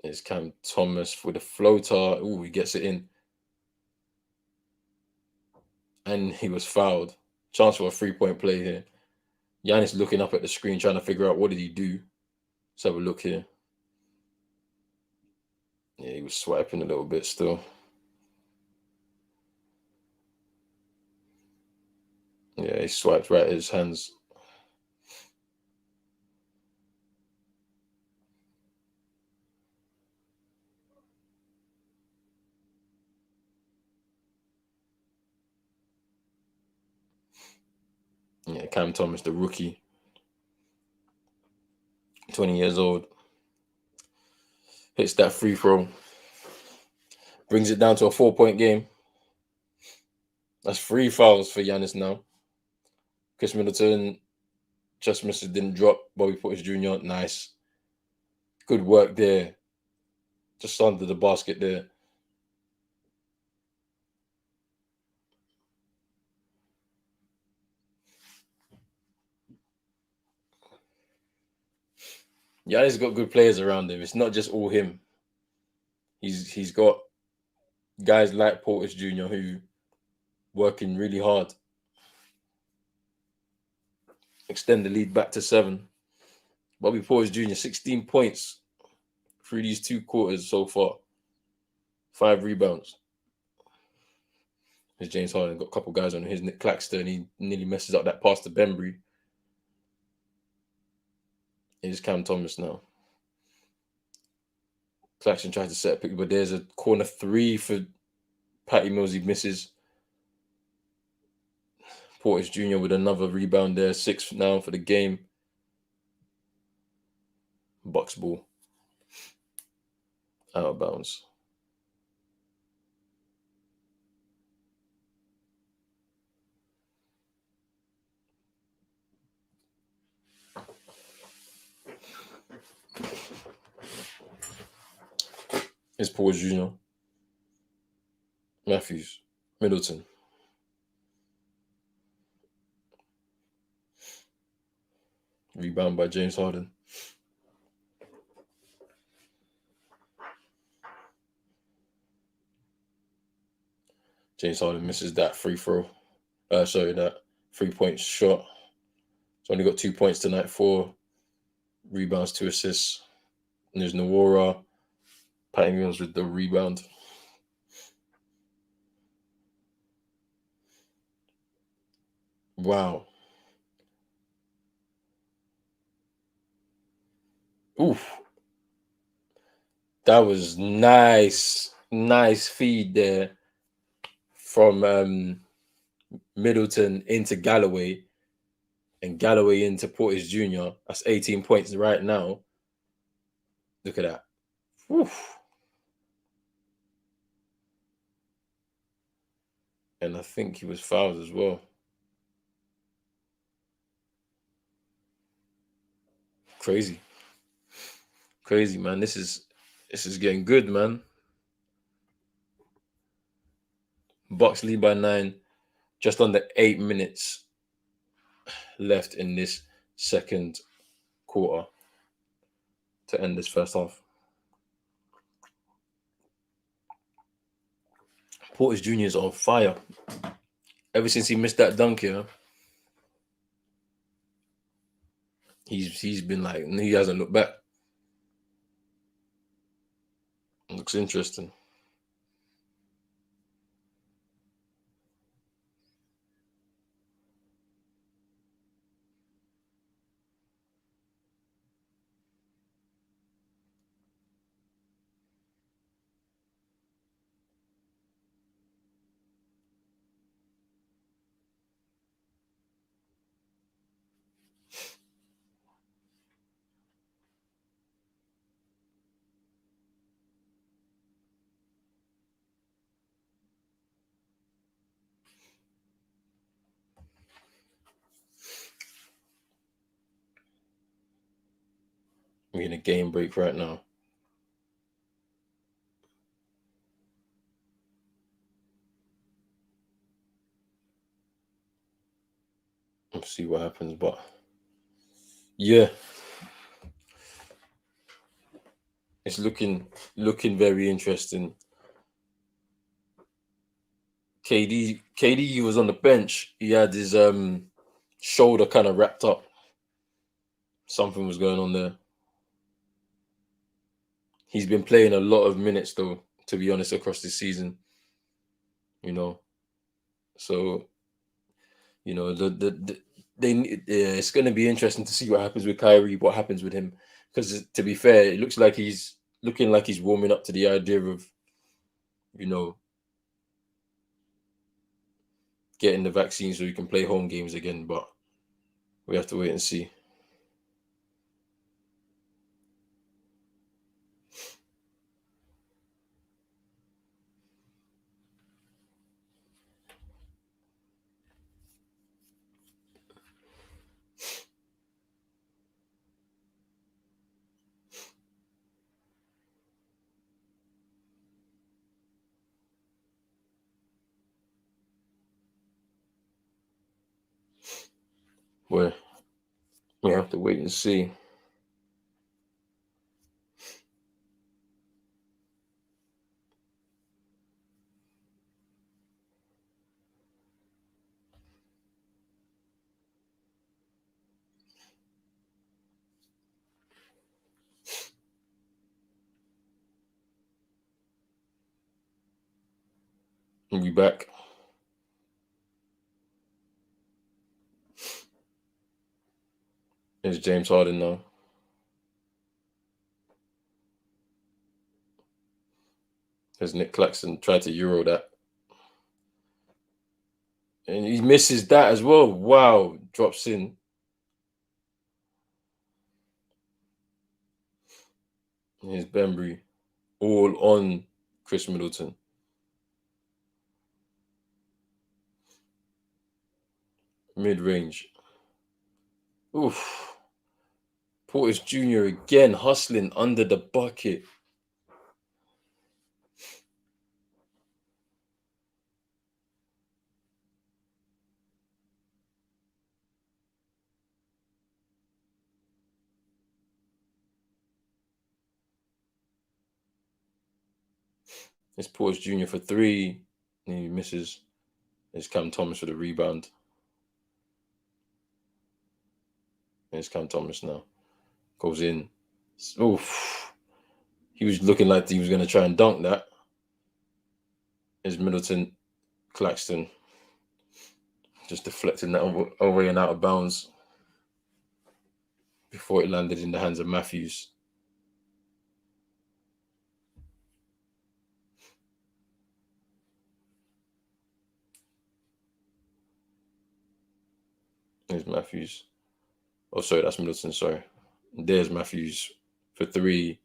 It's Cam Thomas with a floater. Ooh, he gets it in. And he was fouled. Chance for a 3-point play here. Giannis looking up at the screen, trying to figure out what did he do. Let's have a look here. Yeah, he was swiping a little bit still. Yeah, he swiped right at his hands. Yeah, Cam Thomas, the rookie, 20 years old, hits that free throw, brings it down to a 4-point game. That's 3 fouls for Giannis now. Chris Middleton just missed it, didn't drop. Bobby Portis Jr., nice. Good work there. Just under the basket there. Giannis got good players around him. It's not just all him. He's got guys like Portis Jr. who working really hard. Extend the lead back to 7. Bobby Portis Jr. 16 points through these 2 quarters so far. 5 rebounds. As James Harden got a couple guys on his. Nick Claxton, he nearly messes up that pass to Bembry. It's Cam Thomas now. Claxton tries to set a pick, but there's a corner 3 for Patty Mills. He misses. Portis Jr. with another rebound there. 6 now for the game. Bucks ball. Out of bounds. It's Portis Jr. Matthews. Middleton. Rebound by James Harden. James Harden misses that free throw. That 3-point shot. He's only got 2 points tonight, 4 rebounds, 2 assists. And there's Nawara. Patty Mills with the rebound. Wow. Oof. That was nice. Nice feed there from Middleton into Galloway and Galloway into Portis Jr. That's 18 points right now. Look at that. Oof. And I think he was fouled as well. Crazy. Crazy, man. This is getting good, man. Bucks lead by 9. Just under 8 minutes left in this second quarter to end this first half. Portis Jr. is on fire. Ever since he missed that dunk here, he's been like, he hasn't looked back. Looks interesting. We're in a game break right now. Let's see what happens, but yeah, it's looking very interesting. KD was on the bench. He had his shoulder kind of wrapped up. Something was going on there. He's been playing a lot of minutes though, to be honest, across this season. You know, so it's going to be interesting to see what happens with Kyrie, what happens with him, because to be fair, it looks like he's looking like he's warming up to the idea of, you know, getting the vaccine so he can play home games again. But we have to wait and see. Where we have to wait and see. We'll be back. It's James Harden now. As Nick Claxton tried to Euro that. And he misses that as well. Wow. Drops in. Here's Bembry. All on Chris Middleton. Mid-range. Oof. Portis Jr. again hustling under the bucket. It's Portis Jr. for three. And he misses. It's Cam Thomas for the rebound. It's Cam Thomas now. Goes in. Oof. He was looking like he was going to try and dunk that. It's Middleton, Claxton. Just deflecting that away and out of bounds before it landed in the hands of Matthews. There's Matthews. Oh, sorry, that's Middleton. Sorry. There's Matthews for three.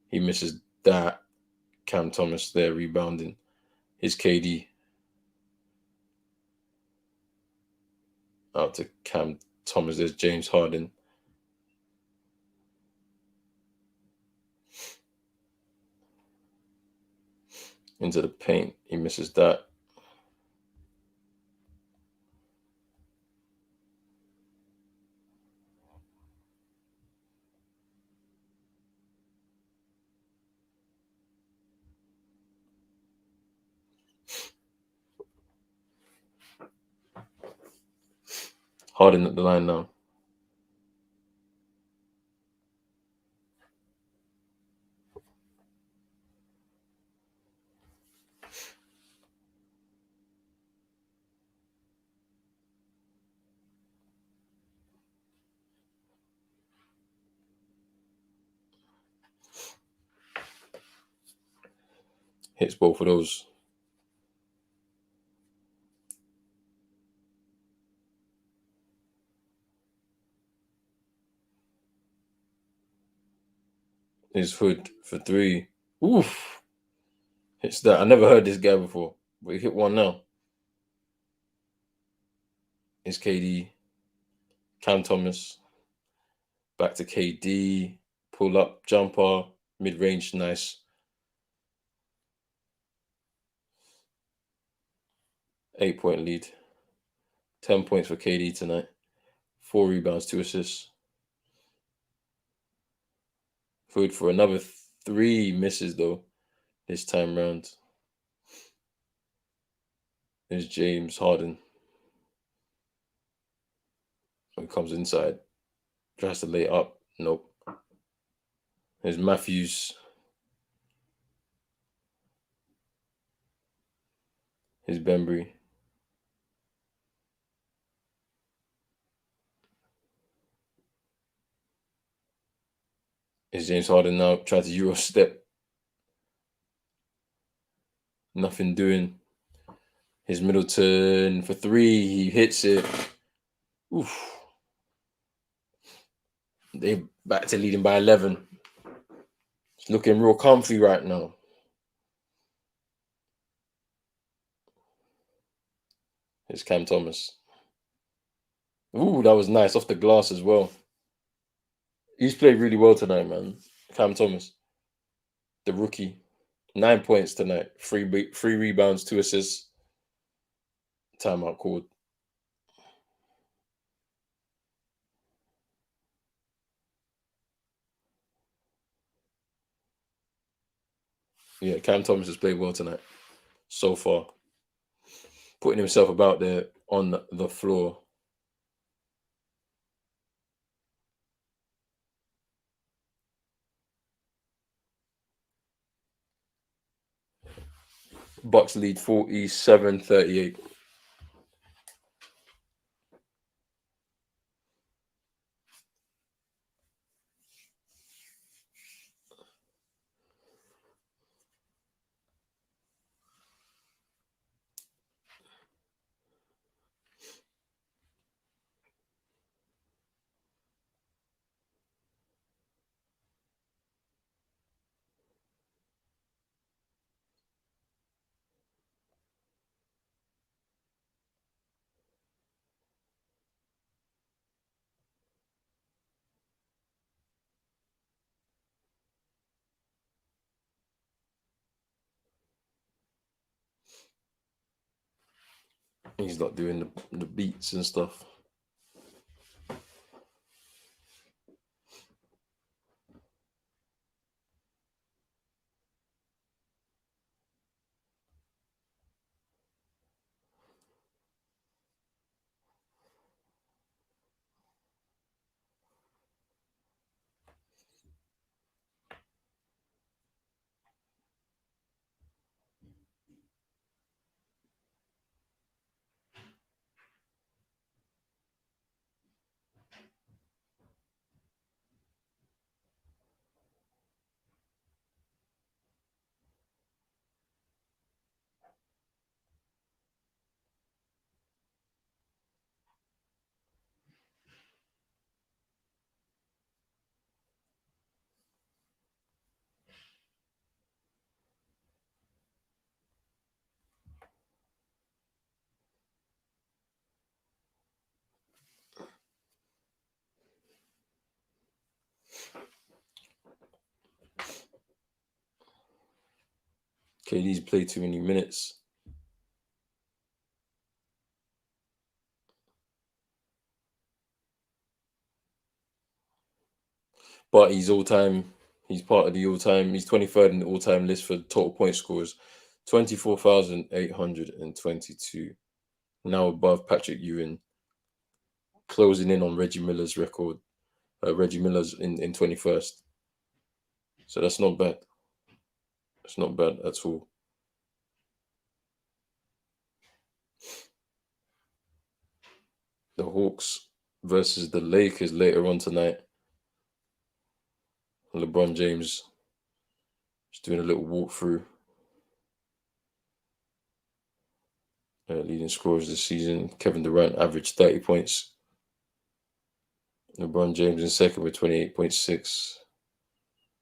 He misses that. Cam Thomas there rebounding. Here's KD. Out to Cam Thomas. There's James Harden. Into the paint. He misses that. Harden at the line now. Hits both of those. His Hood for three. Oof. Hits that. I never heard this guy before, but he hit one now. It's KD. Cam Thomas. Back to KD. Pull up, jumper, mid range, nice. 8-point lead. 10 points for KD tonight. 4 rebounds, 2 assists. Food for another 3 misses though this time round. There's James Harden. He comes inside. Tries to lay it up. Nope. There's Matthews. Here's Bembry. Here's James Harden now. Trying to Euro step. Nothing doing. Here's Middleton for three. He hits it. Oof. They back to leading by 11. It's looking real comfy right now. Here's Cam Thomas. Ooh, that was nice. Off the glass as well. He's played really well tonight, man. Cam Thomas, the rookie. 9 points tonight. Three rebounds, 2 assists. Timeout called. Yeah, Cam Thomas has played well tonight so far. Putting himself about there on the floor. Bucks lead 47-38. He's not doing the beats and stuff. KD's played too many minutes. But he's all-time. He's part of the all-time. He's 23rd in the all-time list for total point scores. 24,822. Now above Patrick Ewing. Closing in on Reggie Miller's record. Reggie Miller's in 21st. So that's not bad. It's not bad at all. The Hawks versus the Lakers later on tonight. LeBron James just doing a little walkthrough. Leading scorers this season. Kevin Durant averaged 30 points. LeBron James in second with 28.6.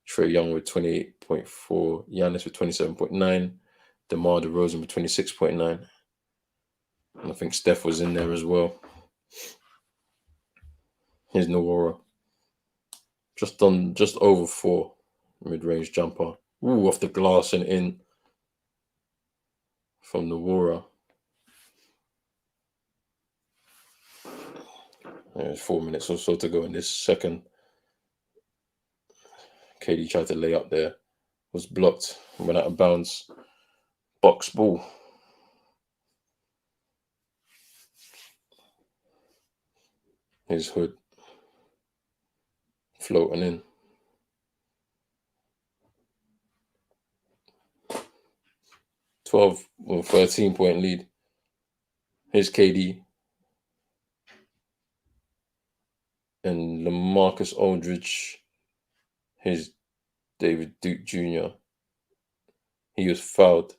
Trae Young with 28.4. Giannis with 27.9. DeMar DeRozan with 26.9. And I think Steph was in there as well. Here's Noora. Just over 4. Mid-range jumper. Ooh, off the glass and in from Noora. There's 4 minutes or so to go in this second. KD tried to lay up there. Was blocked. Went out of bounds. Box ball. His hood floating in. 12 or 13-point lead. Here's KD and LaMarcus Aldridge. Here's David Duke Jr. He was fouled.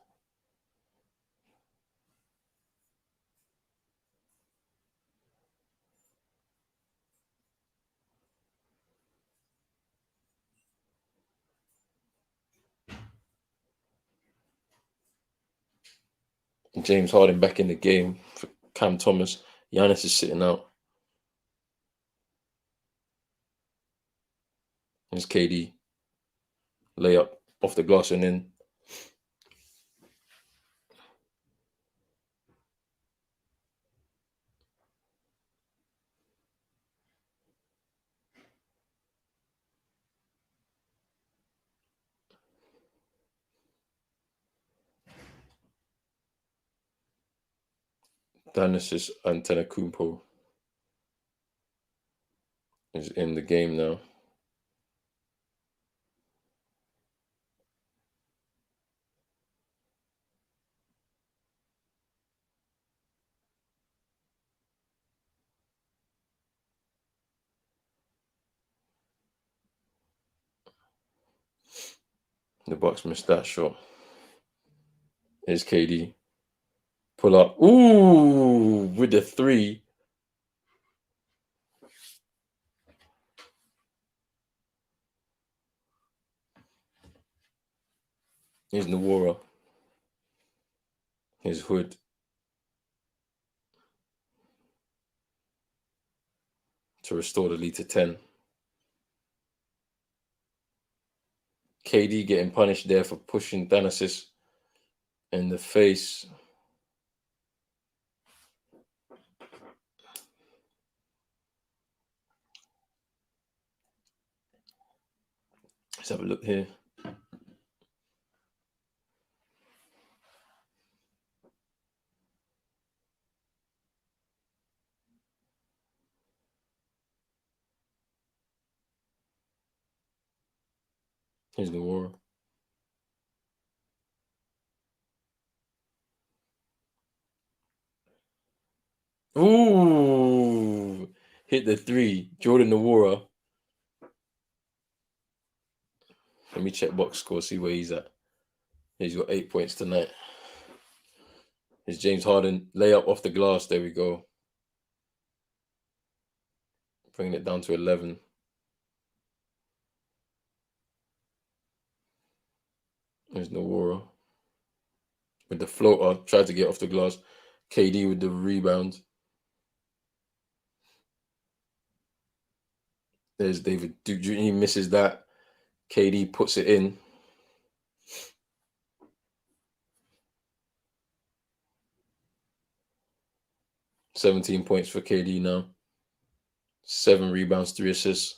James Harden back in the game for Cam Thomas. Giannis is sitting out. Here's KD. Layup off the glass and in. Giannis Antetokounmpo is in the game now. The Bucks missed that shot. Here's KD. Pull up. Ooh, with the three. Here's Nwora. Here's Hood. To restore the lead to 10. KD getting punished there for pushing Thanasis in the face. Let's have a look here. Here's Nwora. Ooh, hit the three. Jordan Nwora. Let me check box score, see where he's at. He's got 8 points tonight. Here's James Harden. Layup off the glass. There we go. Bringing it down to 11. There's Nwora. With the floater. Tried to get off the glass. KD with the rebound. There's David Duke Jr. He misses that. KD puts it in. $17 points for KD now. 7 rebounds, 3 assists.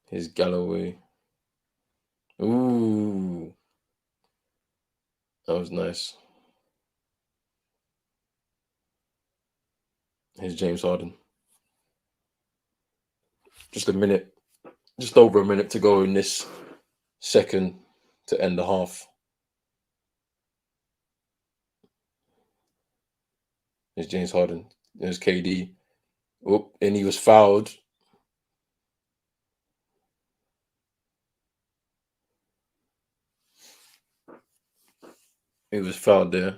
Here's Galloway. Ooh. That was nice. Here's James Harden. Just over a minute to go in this second to end the half. There's James Harden. There's KD. Oh, and he was fouled. He was fouled there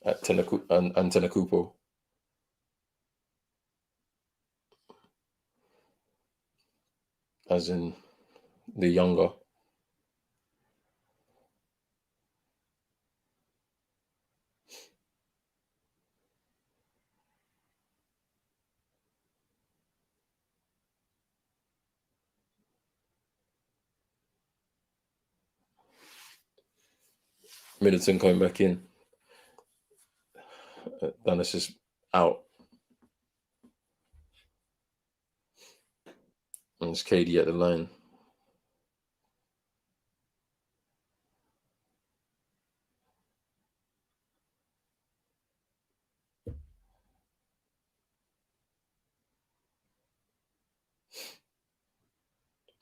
at Antetokounmpo. As in the younger. Middleton coming back in. Giannis is out. And it's KD at the line.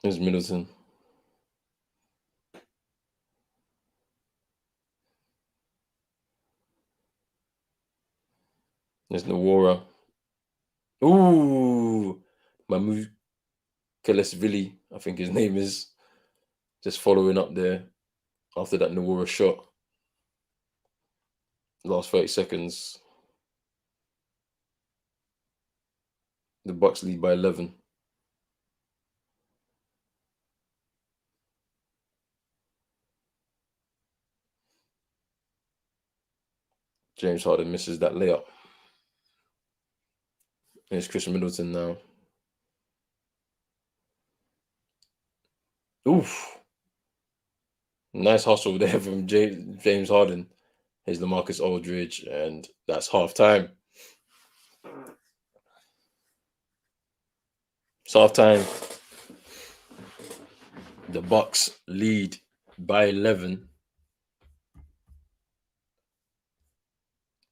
There's Middleton. There's Nawara. Ooh, Mamu Kelesvili, I think his name is, just following up there after that Nawara shot. Last 30 seconds. The Bucks lead by 11. James Harden misses that layup. And it's Chris Middleton now. Oof. Nice hustle there from James Harden. Here's LaMarcus Aldridge, and that's half time. It's half time. The Bucks lead by 11.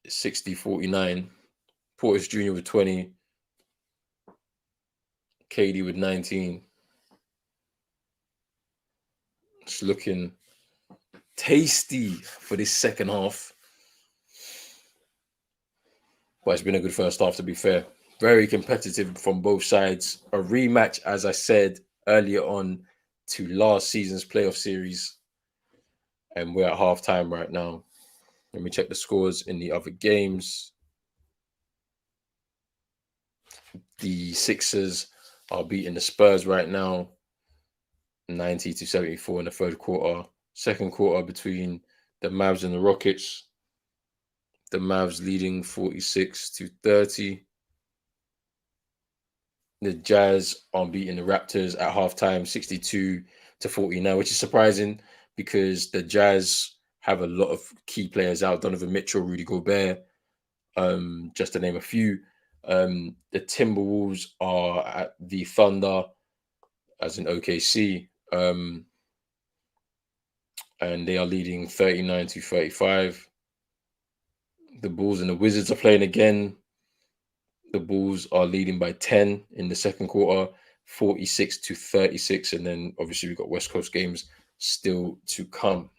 60-49. Portis Jr. with 20. KD with 19. It's looking tasty for this second half. But it's been a good first half, to be fair. Very competitive from both sides. A rematch, as I said earlier on, to last season's playoff series. And we're at halftime right now. Let me check the scores in the other games. The Sixers are beating the Spurs right now, 90-74 in the third quarter. Second quarter between the Mavs and the Rockets. The Mavs leading 46-30. The Jazz are beating the Raptors at halftime, 62-49, which is surprising because the Jazz have a lot of key players out. Donovan Mitchell, Rudy Gobert, just to name a few. The Timberwolves are at the Thunder, as in OKC, and they are leading 39-35. The Bulls and the Wizards are playing again. The Bulls are leading by 10 in the second quarter, 46-36. And then obviously we've got West Coast games still to come.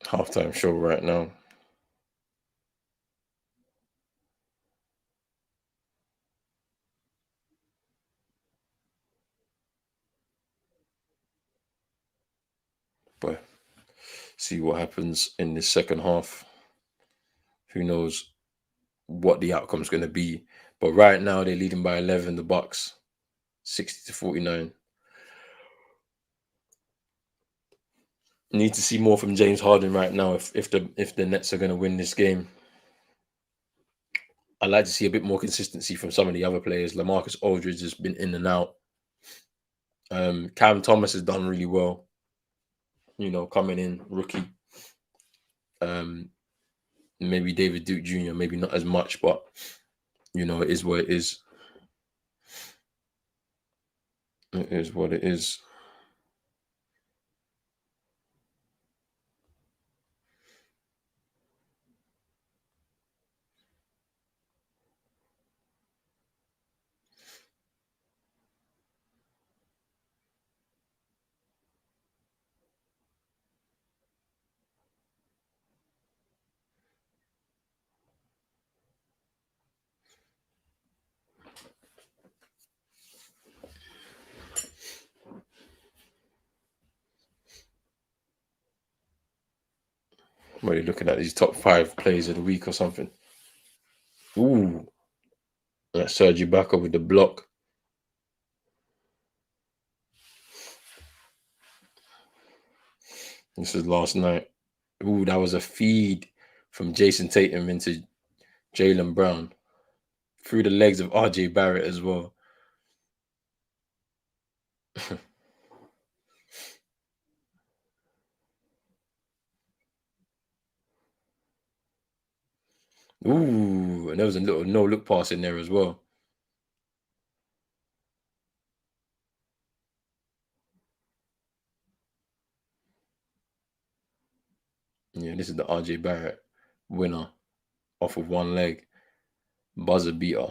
Halftime show right now. But see what happens in this second half. Who knows what the outcome is going to be? But right now they're leading by 11. The Bucks, 60-49. Need to see more from James Harden right now if the Nets are going to win this game. I'd like to see a bit more consistency from some of the other players. LaMarcus Aldridge has been in and out. Cam Thomas has done really well. Coming in rookie. Maybe David Duke Jr. Maybe not as much, but it is what it is. It is what it is. What are you looking at? These top 5 players of the week or something? Ooh, that's Serge Ibaka with the block. This is last night. Ooh, that was a feed from Jason Tatum into Jaylen Brown through the legs of RJ Barrett as well. Ooh, and there was a little no look pass in there as well. Yeah, this is the RJ Barrett winner off of one leg. Buzzer beater.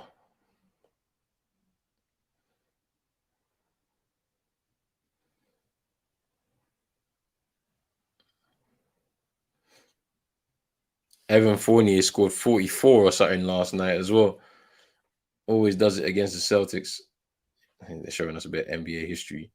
Evan Fournier scored 44 or something last night as well. Always does it against the Celtics. I think they're showing us a bit of NBA history.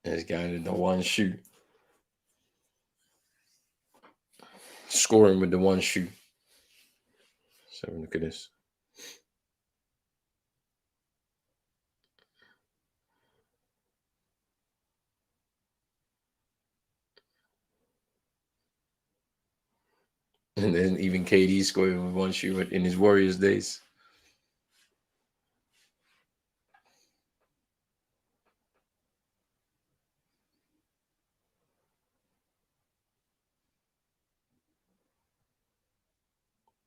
This guy in the one shoe. Scoring with the one shoe. So look at this. And then even KD scoring with one shoe in his Warriors days.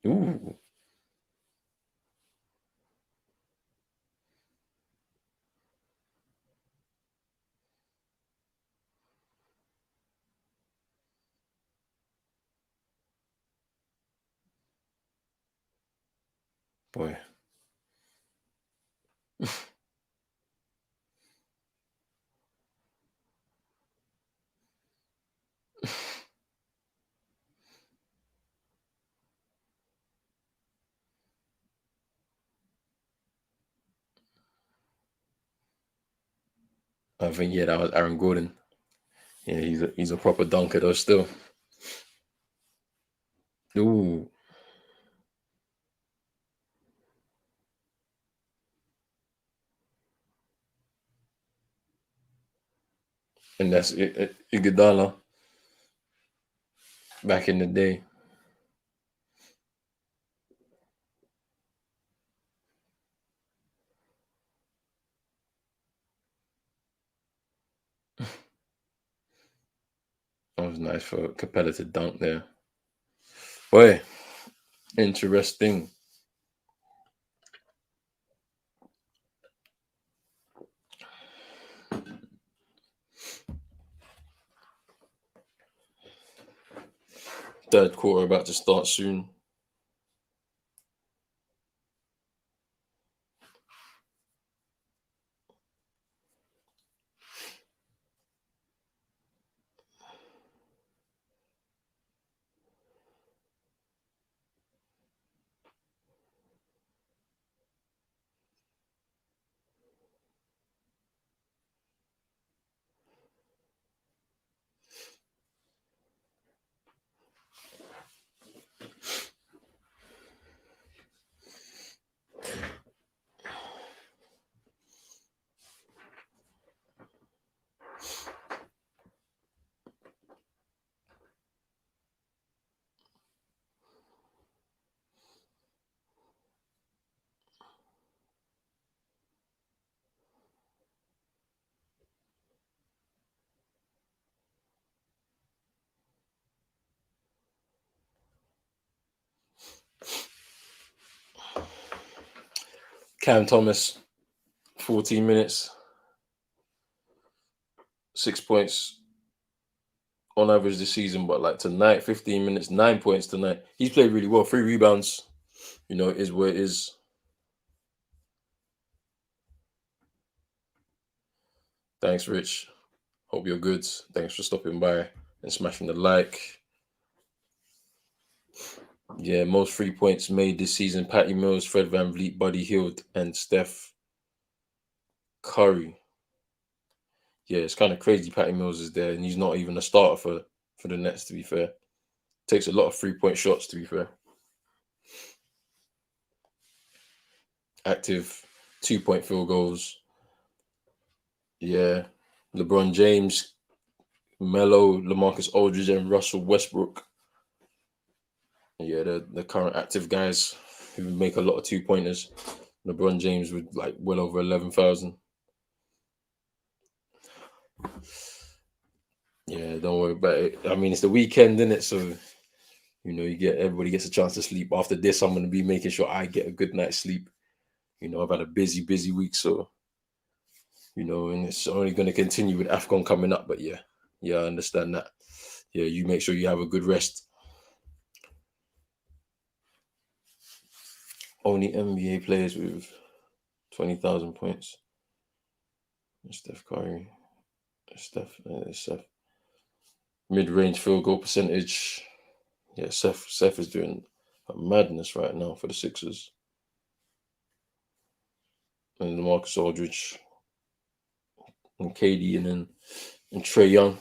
Ooh. Boy. I think that was Aaron Gordon. Yeah, he's a proper dunker though still. Ooh. And that's Iguodala back in the day. That was nice for Capella to dunk there. Boy, interesting. Third quarter about to start soon. Cam Thomas, 14 minutes, 6 points on average this season, but like tonight, 15 minutes, 9 points tonight. He's played really well. 3 rebounds, is where it is. Thanks, Rich. Hope you're good. Thanks for stopping by and smashing the like. Yeah, most 3 points made this season: Patty Mills, Fred VanVleet, Buddy Hield, and Steph Curry. Yeah, it's kind of crazy. Patty Mills is there, and he's not even a starter for the Nets. To be fair, takes a lot of 3-point shots. To be fair, active 2-point field goals. Yeah, LeBron James, Melo, LaMarcus Aldridge, and Russell Westbrook. Yeah, the current active guys who make a lot of 2-pointers. LeBron James with like well over 11,000. Yeah, don't worry about it. I mean, it's the weekend, isn't it? So everybody gets a chance to sleep. After this, I'm gonna be making sure I get a good night's sleep. I've had a busy week, so and it's only gonna continue with AFCON coming up. But yeah, I understand that. Yeah, you make sure you have a good rest. Only NBA players with 20,000 points. Steph Curry, Steph. Mid-range field goal percentage. Yeah, Seth is doing a madness right now for the Sixers. And Marcus Aldridge and KD and Trey Young.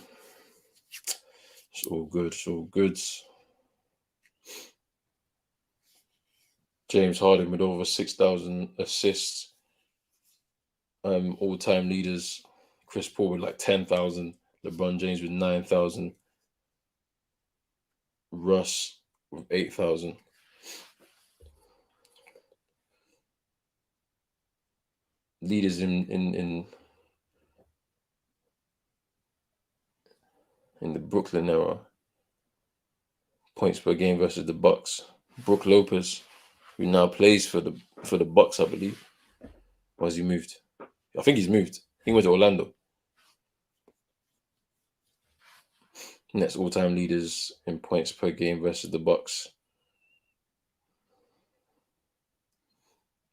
It's all good. It's all good. James Harden with over 6,000 assists. All-time leaders. Chris Paul with like 10,000. LeBron James with 9,000. Russ with 8,000. Leaders in the Brooklyn era. Points per game versus the Bucks. Brook Lopez, who now plays for the Bucks, I believe. Or has he moved? I think he's moved. He went to Orlando. Nets all-time leaders in points per game versus the Bucks.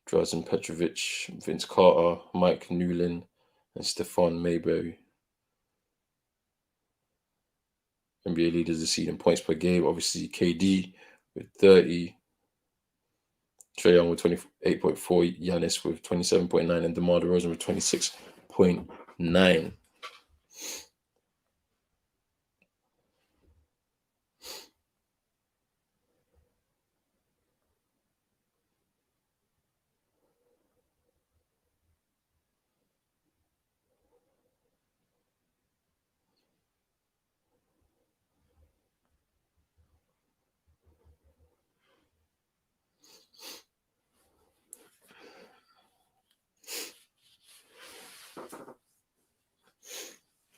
Drazen Petrovic, Vince Carter, Mike Newlin, and Stephon Mayberry. NBA leaders this season in points per game. Obviously, KD with 30. Trae Young with 28.4. Giannis with 27.9. And DeMar DeRozan with 26.9.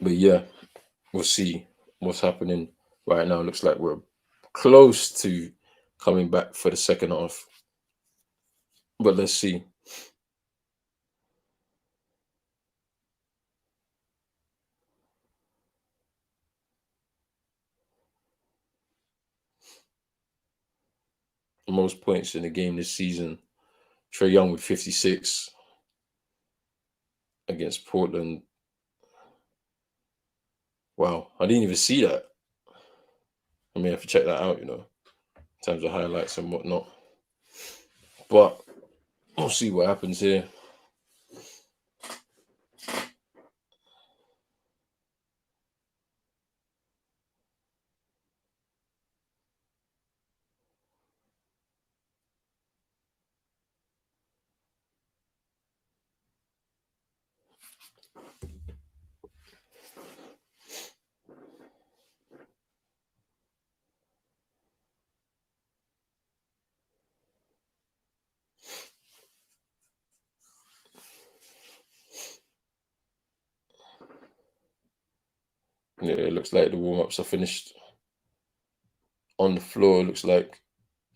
But yeah, we'll see what's happening right now. Looks like we're close to coming back for the second half. But let's see. Most points in the game this season. Trae Young with 56 against Portland. Wow, I didn't even see that. I may have to check that out, in terms of highlights and whatnot. But we'll see what happens here. Yeah, it looks like the warm-ups are finished. On the floor, it looks like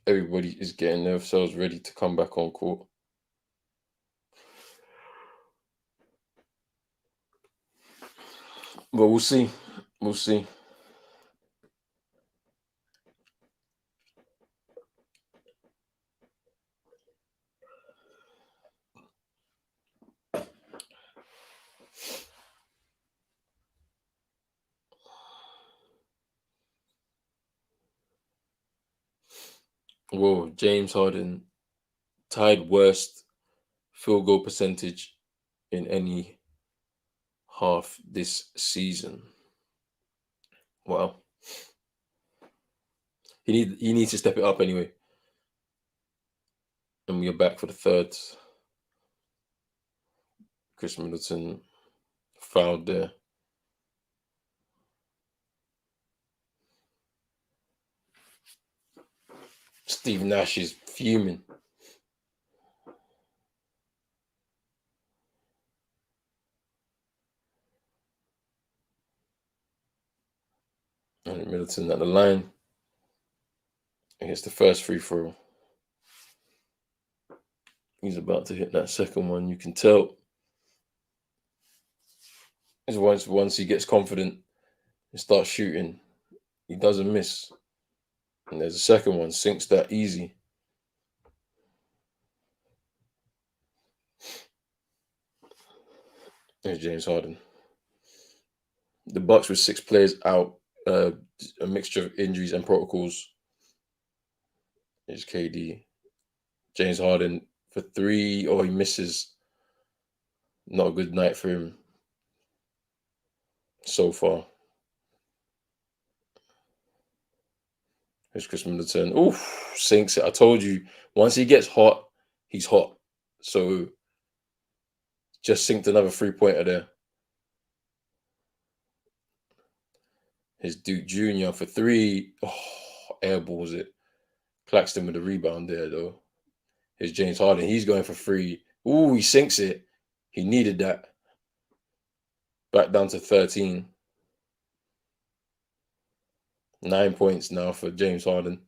everybody is getting themselves ready to come back on court. Well, we'll see. We'll see. Whoa, James Harden tied worst field goal percentage in any half this season. Wow. He needs to step it up anyway. And we are back for the third. Chris Middleton fouled there. Steve Nash is fuming. And Middleton at the line. Against the first free throw. He's about to hit that second one. You can tell. Once he gets confident and starts shooting, he doesn't miss. And there's a second one, sinks that easy. There's James Harden. The Bucks with 6 players out, a mixture of injuries and protocols. There's KD. James Harden for 3. Oh, he misses. Not a good night for him so far. There's Chris Middleton. Oof, sinks it. I told you, once he gets hot, he's hot. So just sinked another 3-pointer there. His Duke Jr. for 3. Oh, airballs it. Claxton with the rebound there, though. Here's James Harden. He's going for 3. Ooh, he sinks it. He needed that. Back down to 13. 9 points now for James Harden.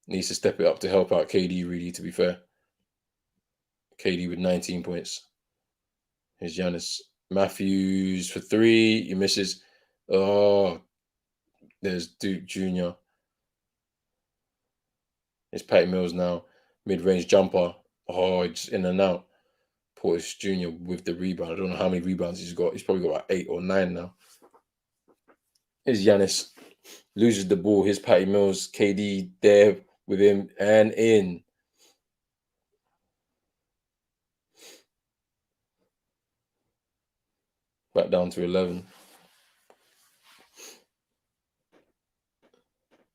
Needs to step it up to help out KD, really, to be fair. KD with 19 points. Here's Giannis. Matthews for 3. He misses. Oh, there's Duke Jr. It's Patty Mills now. Mid-range jumper. Oh, just in and out. Portis Jr. with the rebound. I don't know how many rebounds he's got. He's probably got about 8 or 9 now. Here's Giannis. Loses the ball. Here's Patty Mills. KD there with him and in. Back down to 11.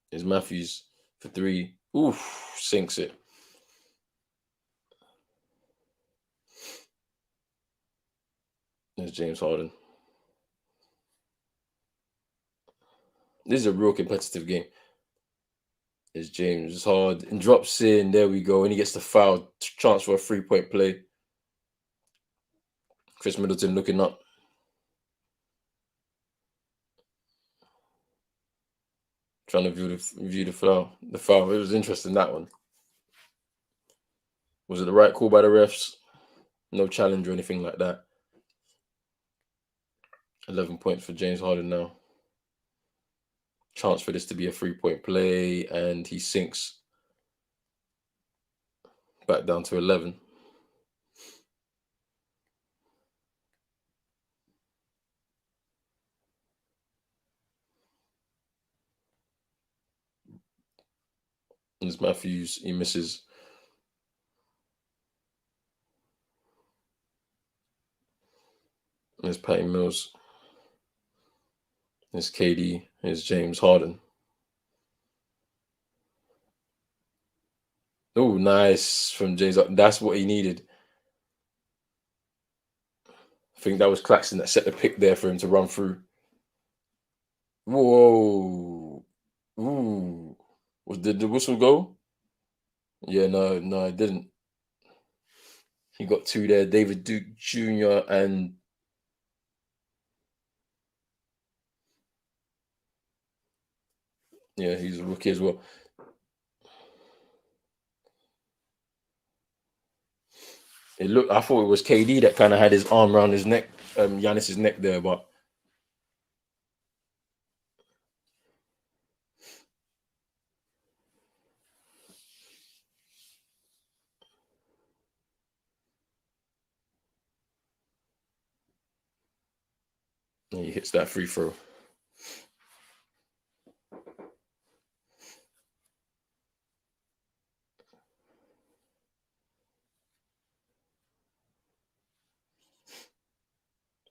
Here's Matthews for 3. Oof, sinks it. There's James Harden. This is a real competitive game. There's James Harden and drops in. There we go. And he gets the foul. Chance for a 3-point play. Chris Middleton looking up. Trying to view the foul. The foul. It was interesting, that one. Was it the right call by the refs? No challenge or anything like that. 11 points for James Harden now. Chance for this to be a 3-point play, and he sinks back down to 11. There's Matthews. He misses. There's Patty Mills. There's KD. There's James Harden. Oh, nice from James. That's what he needed. I think that was Claxton that set the pick there for him to run through. Whoa. Ooh. Did the whistle go? Yeah, no, it didn't. He got 2 there. David Duke Jr. and yeah, he's a rookie as well. I thought it was KD that kind of had his arm around his neck, Giannis's neck there, but And he hits that free throw.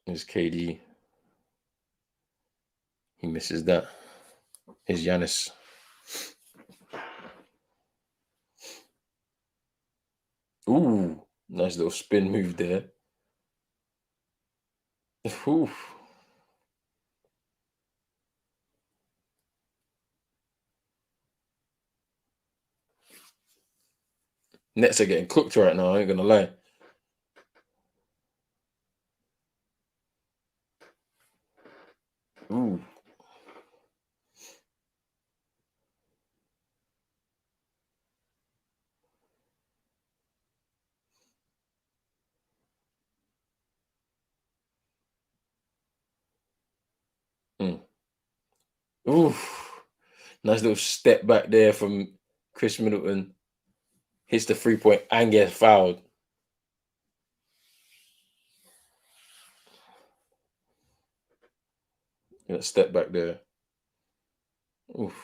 There's KD. He misses that. Here's Giannis. Ooh, nice little spin move there. Ooh. Nets are getting cooked right now, I ain't gonna lie. Ooh. Mm. Ooh. Nice little step back there from Chris Middleton. Hits the 3 point and gets fouled. Yeah, step back there. Oof.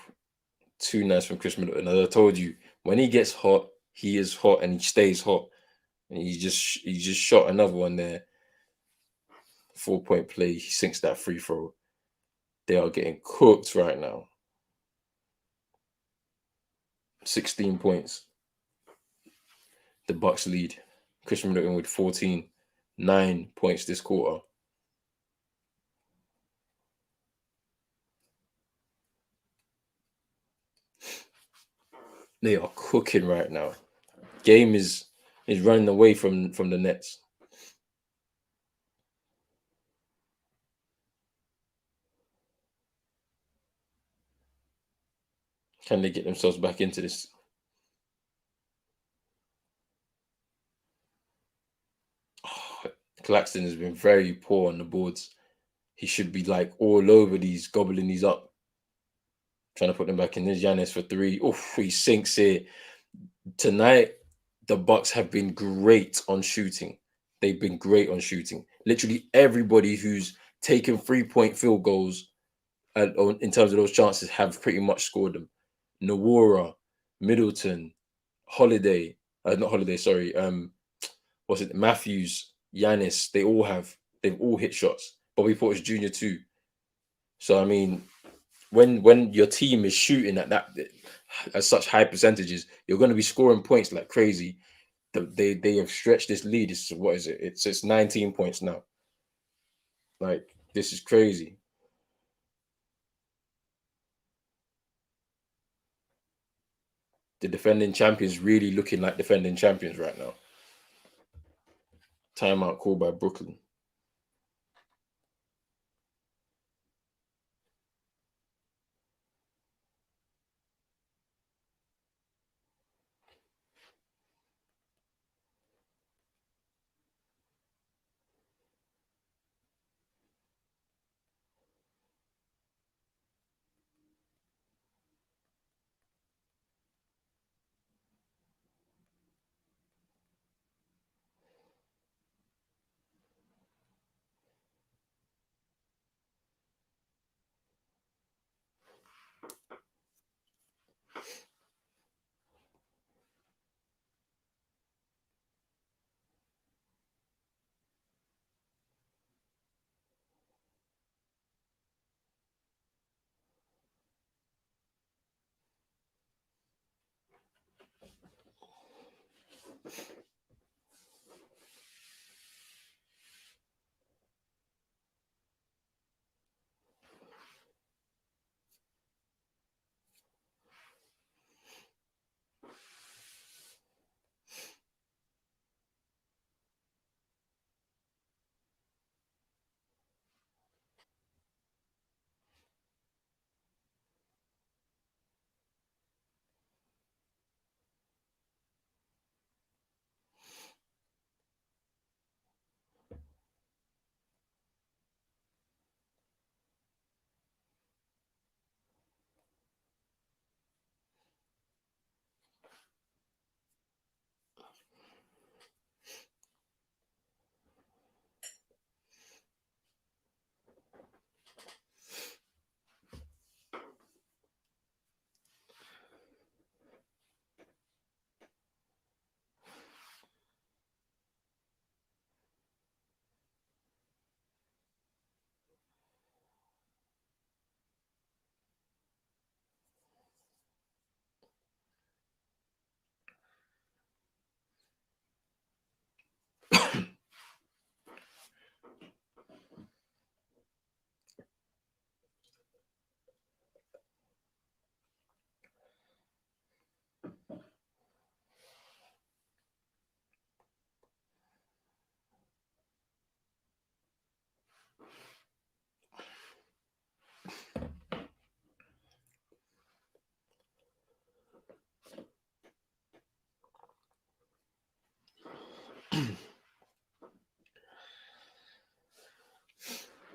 Too nice from Chris Middleton. As I told you, when he gets hot, he is hot and he stays hot. And he just shot another one there. 4 point play. He sinks that free throw. They are getting cooked right now. 16 points. The Bucks lead. Chris Middleton with 14. 9 points this quarter. They are cooking right now. Game is running away from the Nets. Can they get themselves back into this? Oh, Claxton has been very poor on the boards. He should be like all over these, gobbling these up, trying to put them back in. There's Giannis for three. Oh, he sinks it. Tonight, the Bucks have been great on shooting. They've been great on shooting. Literally everybody who's taken 3 point field goals in terms of those chances have pretty much scored them. Nawara, Middleton, Holiday, not Holiday, sorry. What's it? Matthews, Yanis, they've all hit shots. Bobby Portis Jr. too. So I mean, when your team is shooting at such high percentages, you're going to be scoring points like crazy. They have stretched this lead. It's what is it? It's 19 points now. Like this is crazy. The defending champions really looking like defending champions right now. Timeout called by Brooklyn.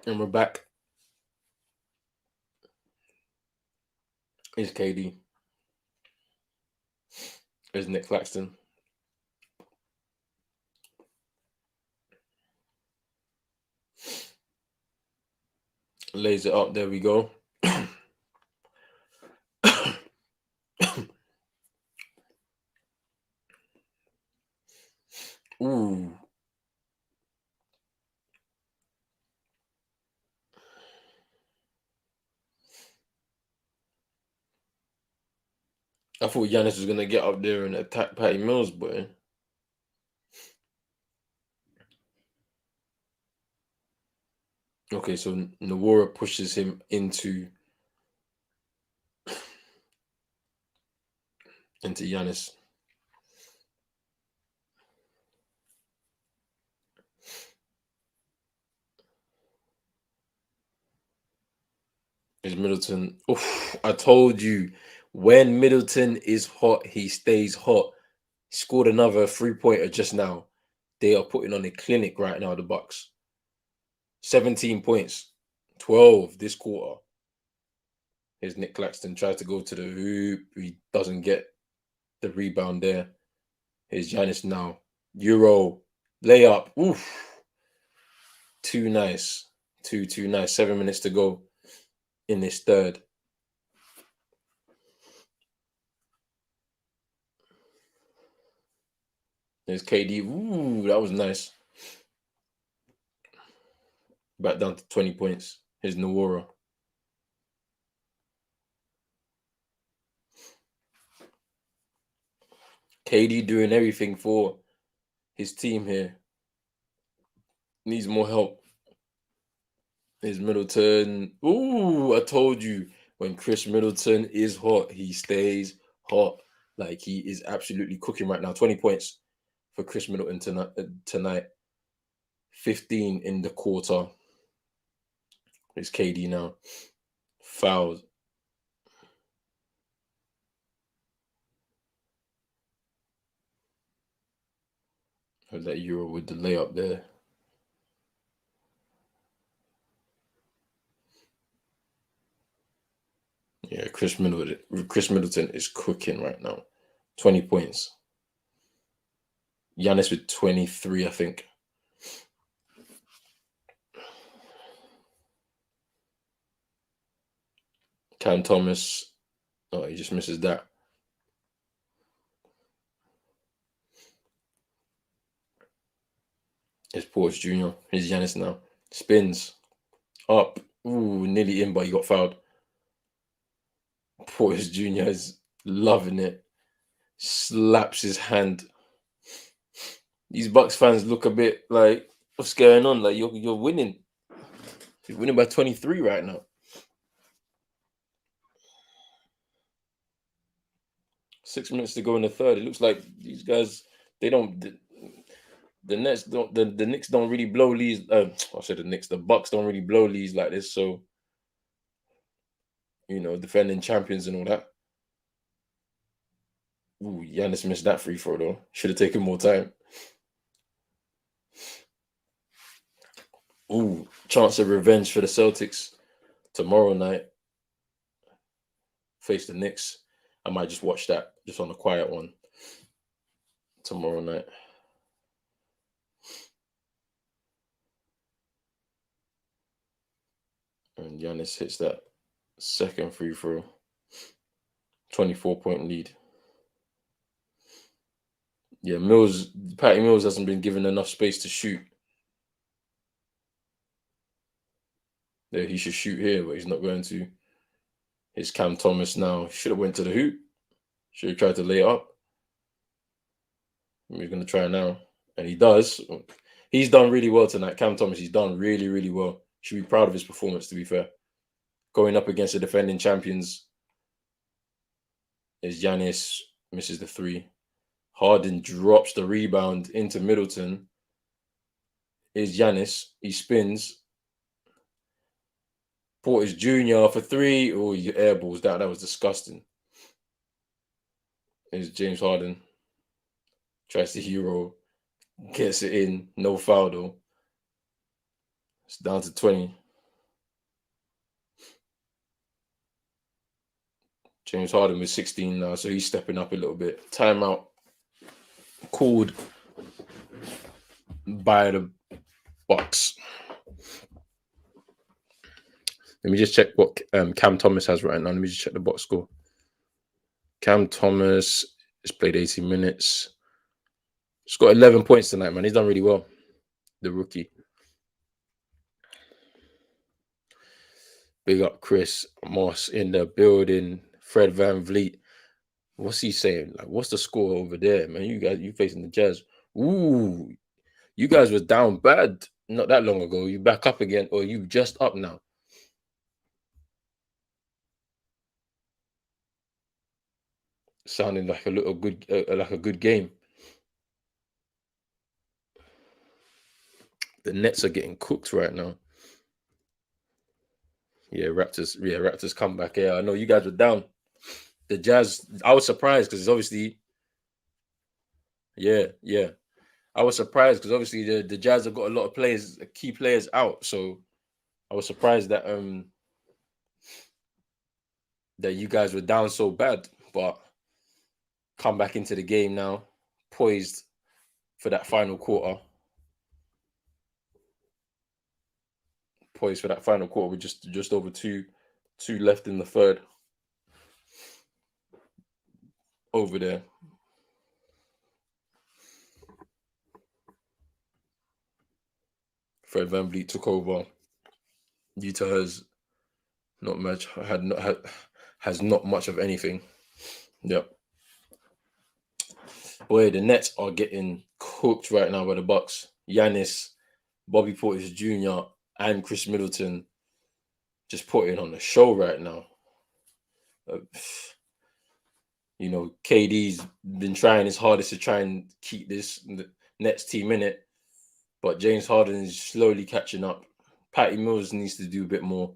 And we're back. It's KD. It's Nick Claxton. Lays it up. There we go. Ooh. I thought Giannis was gonna get up there and attack Patty Mills, boy. Okay, so Nawara pushes him into Giannis. Is Middleton? Oof, I told you, when Middleton is hot, he stays hot. He scored another 3-pointer just now. They are putting on a clinic right now. The Bucks. 17 points, 12 this quarter. Here's Nick Claxton tries to go to the hoop. He doesn't get the rebound there. Here's Giannis now. Euro layup. Oof. Too nice. Too nice. 7 minutes to go in this third. There's KD. Ooh, that was nice. Back down to 20 points. Here's Nawara. KD doing everything for his team here. Needs more help. Here's Middleton. Ooh, I told you. When Chris Middleton is hot, he stays hot. Like, he is absolutely cooking right now. 20 points for Chris Middleton tonight. 15 in the quarter. It's KD now. Fouled. Heard that Euro with the layup there. Yeah, Chris Middleton is cooking right now. 20 points. Giannis with 23, I think. Cam Thomas. Oh, he just misses that. It's Portis Jr. Here's Giannis now. Spins. Up. Ooh, nearly in, but he got fouled. Portis Jr. is loving it. Slaps his hand. These Bucks fans look a bit like, what's going on? Like, you're winning. You're winning by 23 right now. 6 minutes to go in the third. It looks like these guys, they don't. The Nets don't. The Knicks don't really blow leads. I said the Knicks. The Bucks don't really blow leads like this. So, defending champions and all that. Ooh, Giannis missed that free throw though. Should have taken more time. Ooh, chance of revenge for the Celtics tomorrow night. Face the Knicks. I might just watch that just on a quiet one tomorrow night. And Giannis hits that second free throw. 24-point lead. Yeah, Patty Mills hasn't been given enough space to shoot. Yeah, he should shoot here, but he's not going to. It's Cam Thomas now. Should have went to the hoop. Should have tried to lay it up. He's going to try now. And he does. He's done really well tonight. Cam Thomas, he's done really, really well. Should be proud of his performance, to be fair. Going up against the defending champions is Giannis, misses the three. Harden drops the rebound into Middleton. Is Giannis. He spins. Portis Jr. for three. Oh, you airballs. That was disgusting. Is James Harden. Tries to hero. Gets it in. No foul, though. It's down to 20. James Harden with 16 now, so he's stepping up a little bit. Timeout called by the Bucks. Let me just check what Cam Thomas has right now. Let me just check the box score. Cam Thomas has played 18 minutes. He's got 11 points tonight, man. He's done really well, the rookie. Big up Chris Moss in the building. Fred Van Vliet. What's he saying? Like, what's the score over there, man? You facing the Jazz. Ooh, you guys were down bad not that long ago. You back up again, or you just up now? Sounding like a little good, like a good game. The Nets are getting cooked right now. Yeah, Raptors. Yeah, Raptors come back. Yeah, I know you guys were down. The Jazz. I was surprised because obviously, yeah. I was surprised because obviously the Jazz have got a lot of players, key players out. So I was surprised that you guys were down so bad, but come back into the game now, poised for that final quarter. Poised for that final quarter with just over two left in the third. Over there. Fred VanVleet took over. Utah has not much has not much of anything. Yep. Boy, the Nets are getting cooked right now by the Bucks. Giannis, Bobby Portis Jr., and Chris Middleton just putting on the show right now. Uh, KD's been trying his hardest to try and keep this Nets team in it, but James Harden is slowly catching up. Patty Mills needs to do a bit more.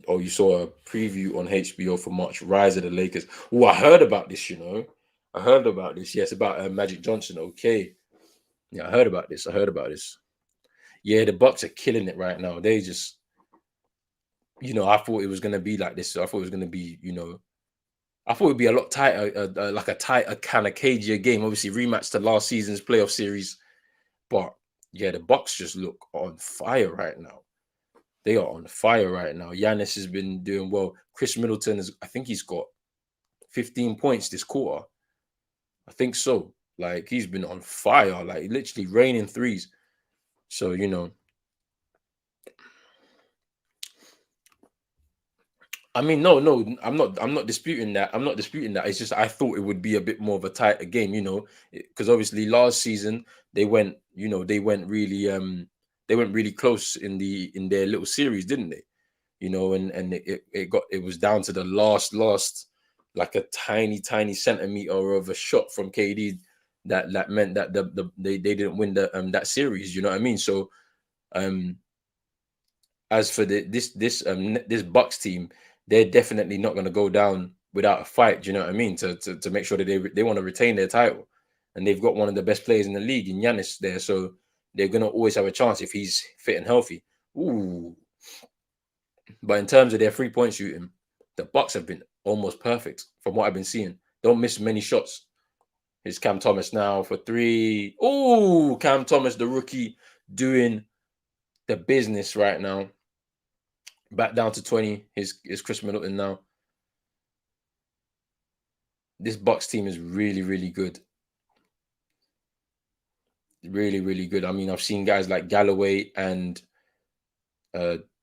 You saw a preview on HBO for March Rise of the Lakers. Oh, I heard about this. I heard about this. Yes, about Magic Johnson. Okay, yeah, I heard about this. Yeah, the Bucks are killing it right now. They just, I thought it was gonna be like this. I thought it was gonna be, I thought it'd be a lot tighter, like a tighter kind of cagier game. Obviously, rematch to last season's playoff series, but yeah, the Bucks just look on fire right now. They are on fire right now. Giannis has been doing well. Chris Middleton I think he's got 15 points this quarter. I think so. Like he's been on fire, like literally raining threes. So I mean, no, I'm not disputing that. I'm not disputing that. It's just I thought it would be a bit more of a tighter game, because obviously last season they went really close in their little series, didn't they? And it was down to the last like a tiny centimeter of a shot from KD that meant that they didn't win that series. You know what I mean? So um as for this Bucks team, they're definitely not going to go down without a fight. Do you know what I mean? To make sure that they want to retain their title, and they've got one of the best players in the league in Giannis there, so they're going to always have a chance if he's fit and healthy. Ooh, but in terms of their 3-point shooting, the Bucks have been almost perfect from what I've been seeing. Don't miss many shots. Here's Cam Thomas now for three. Oh, Cam Thomas, the rookie, doing the business right now. Back down to 20. Here's Chris Middleton now. This Bucks team is really, really good. Really, really good. I mean, I've seen guys like Galloway and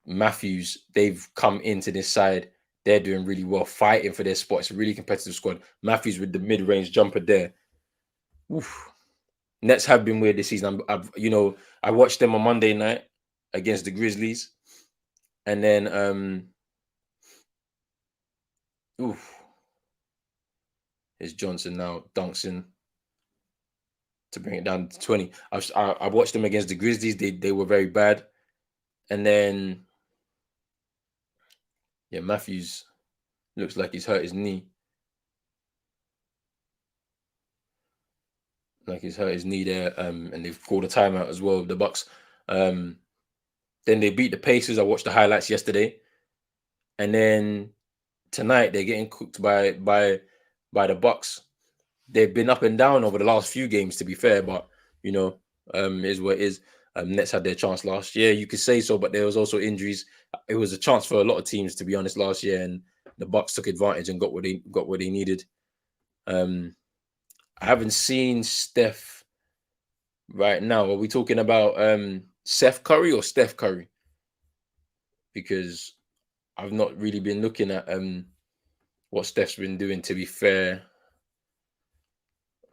Matthews. They've come into this side. They're doing really well, fighting for their spot. It's a really competitive squad. Matthews with the mid-range jumper there. Oof. Nets have been weird this season. I watched them on Monday night against the Grizzlies, and then oof, here's Johnson now dunks in to bring it down to 20. I watched them against the Grizzlies. They were very bad, and then yeah, Matthews looks like he's hurt his knee. like he's hurt his knee there. And they've called a timeout as well. The Bucks. Um, then they beat the Pacers. I watched the highlights yesterday, and then tonight they're getting cooked by the Bucks. They've been up and down over the last few games, to be fair, but you know, is what it is. Nets had their chance last year, you could say so, but there was also injuries. It was a chance for a lot of teams, to be honest, last year, and the Bucks took advantage and got what they needed. Um, I haven't seen Steph right now. Are we talking about Seth Curry or Steph Curry? Because I've not really been looking at what Steph's been doing. To be fair,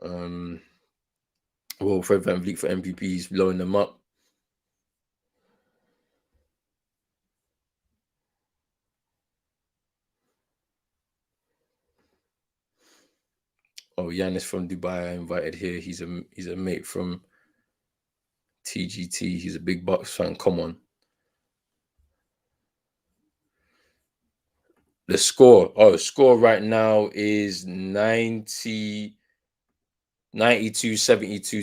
um, well, Fred VanVleet for MVP is blowing them up. Oh, Yanis from Dubai, I invited here. He's a mate from TGT. He's a big Bucks fan. Come on. The score. Oh, score right now is 92-72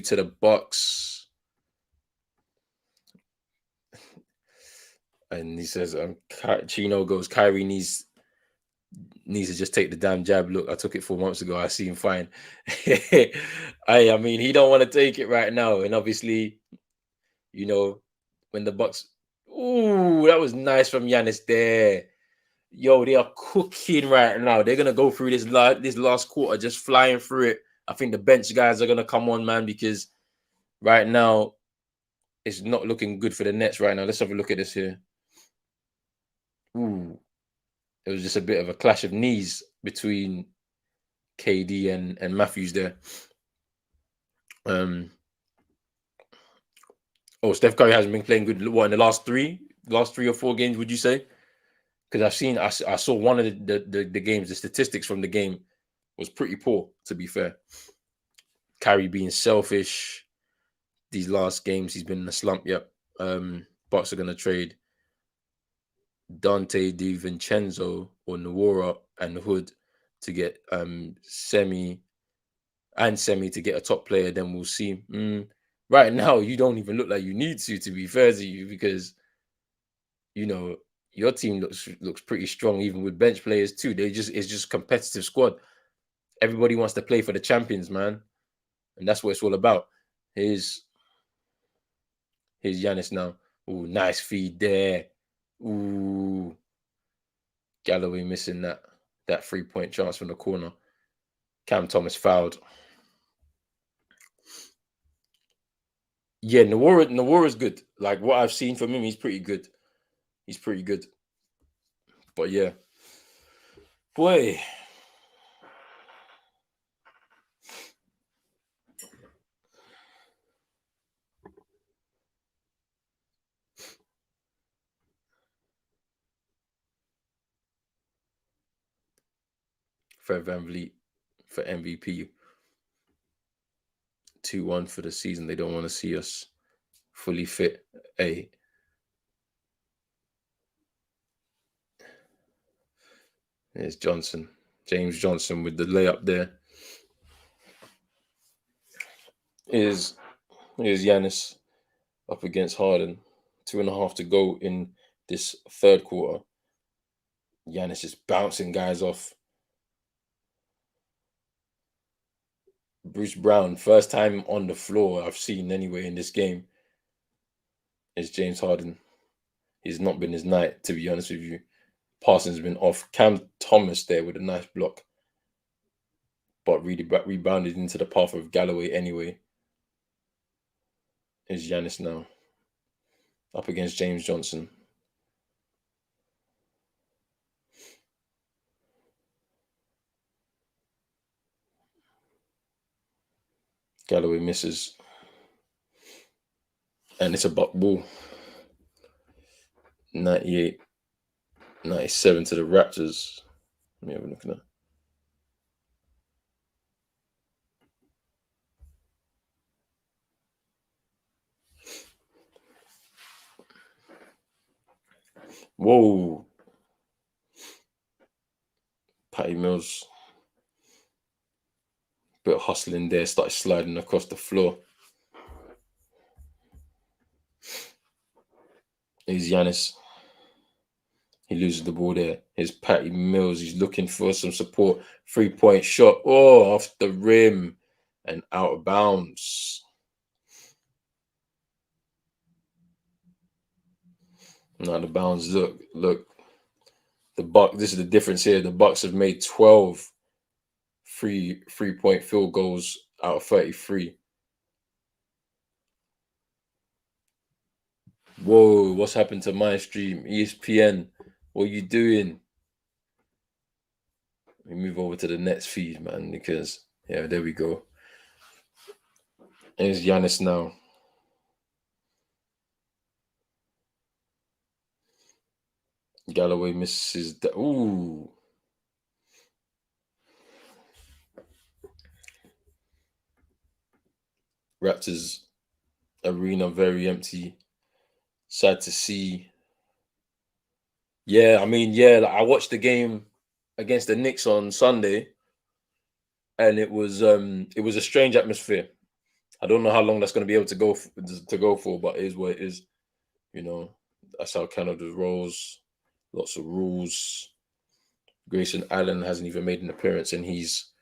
to the Bucks. And he says, Chino goes, Kyrie needs to just take the damn jab. Look, I took it 4 months ago. I see him fine. I mean, he don't want to take it right now. And obviously, you know, when the Bucks, ooh, that was nice from Giannis there. Yo, they are cooking right now. They're gonna go through this last quarter, just flying through it. I think the bench guys are gonna come on, man, because right now it's not looking good for the Nets right now. Let's have a look at this here. Ooh, it was just a bit of a clash of knees between KD and Matthews there. Um, oh, Steph Curry hasn't been playing good. What in the last three or four games? Would you say? Because I saw one of the games. The statistics from the game was pretty poor. To be fair, Kyrie being selfish. These last games, he's been in a slump. Yep. Bucks are gonna trade Dante DiVincenzo or Nwora and Hood to get Semi to get a top player. Then we'll see. Right now, you don't even look like you need to be fair to you, because you know your team looks pretty strong, even with bench players too. It's just competitive squad. Everybody wants to play for the champions, man, and that's what it's all about. Here's Giannis now. Ooh, nice feed there. Ooh, Galloway missing that 3-point chance from the corner. Cam Thomas fouled. Yeah, Nawara's good. Like what I've seen from him, he's pretty good. He's pretty good. But yeah, boy, Fred VanVleet for MVP. 2-1 for the season. They don't want to see us fully fit. Hey, there's Johnson. James Johnson with the layup there. Here's Giannis up against Harden. 2.5 to go in this third quarter. Giannis is bouncing guys off. Bruce Brown, first time on the floor I've seen anyway in this game, is James Harden. He's not been his night, to be honest with you. Parsons been off. Cam Thomas there with a nice block, but really rebounded into the path of Galloway anyway. Is Giannis now up against James Johnson. Galloway misses. And it's a buck ball. 98, 97 to the Raptors. Let me have a look at that. Whoa. Patty Mills Bit of hustling there, started sliding across the floor. Here's Giannis. He loses the ball there. Here's Patty Mills. He's looking for some support. 3-point shot. Oh, off the rim and out of bounds. Now the bounds. Look. This is the difference here. The Bucks have made 12 3-point field goals out of 33. Whoa, what's happened to my stream? ESPN, what are you doing? We move over to the Nets feed, man, because yeah, there we go. There's Giannis now. Galloway misses the ooh. Raptors arena very empty. Sad to see. Yeah, I mean, yeah, like, I watched the game against the Knicks on Sunday, and it was a strange atmosphere. I don't know how long that's going to be able to go for, but it is what it is. You know, that's how Canada rolls. Lots of rules. Grayson Allen hasn't even made an appearance, and he's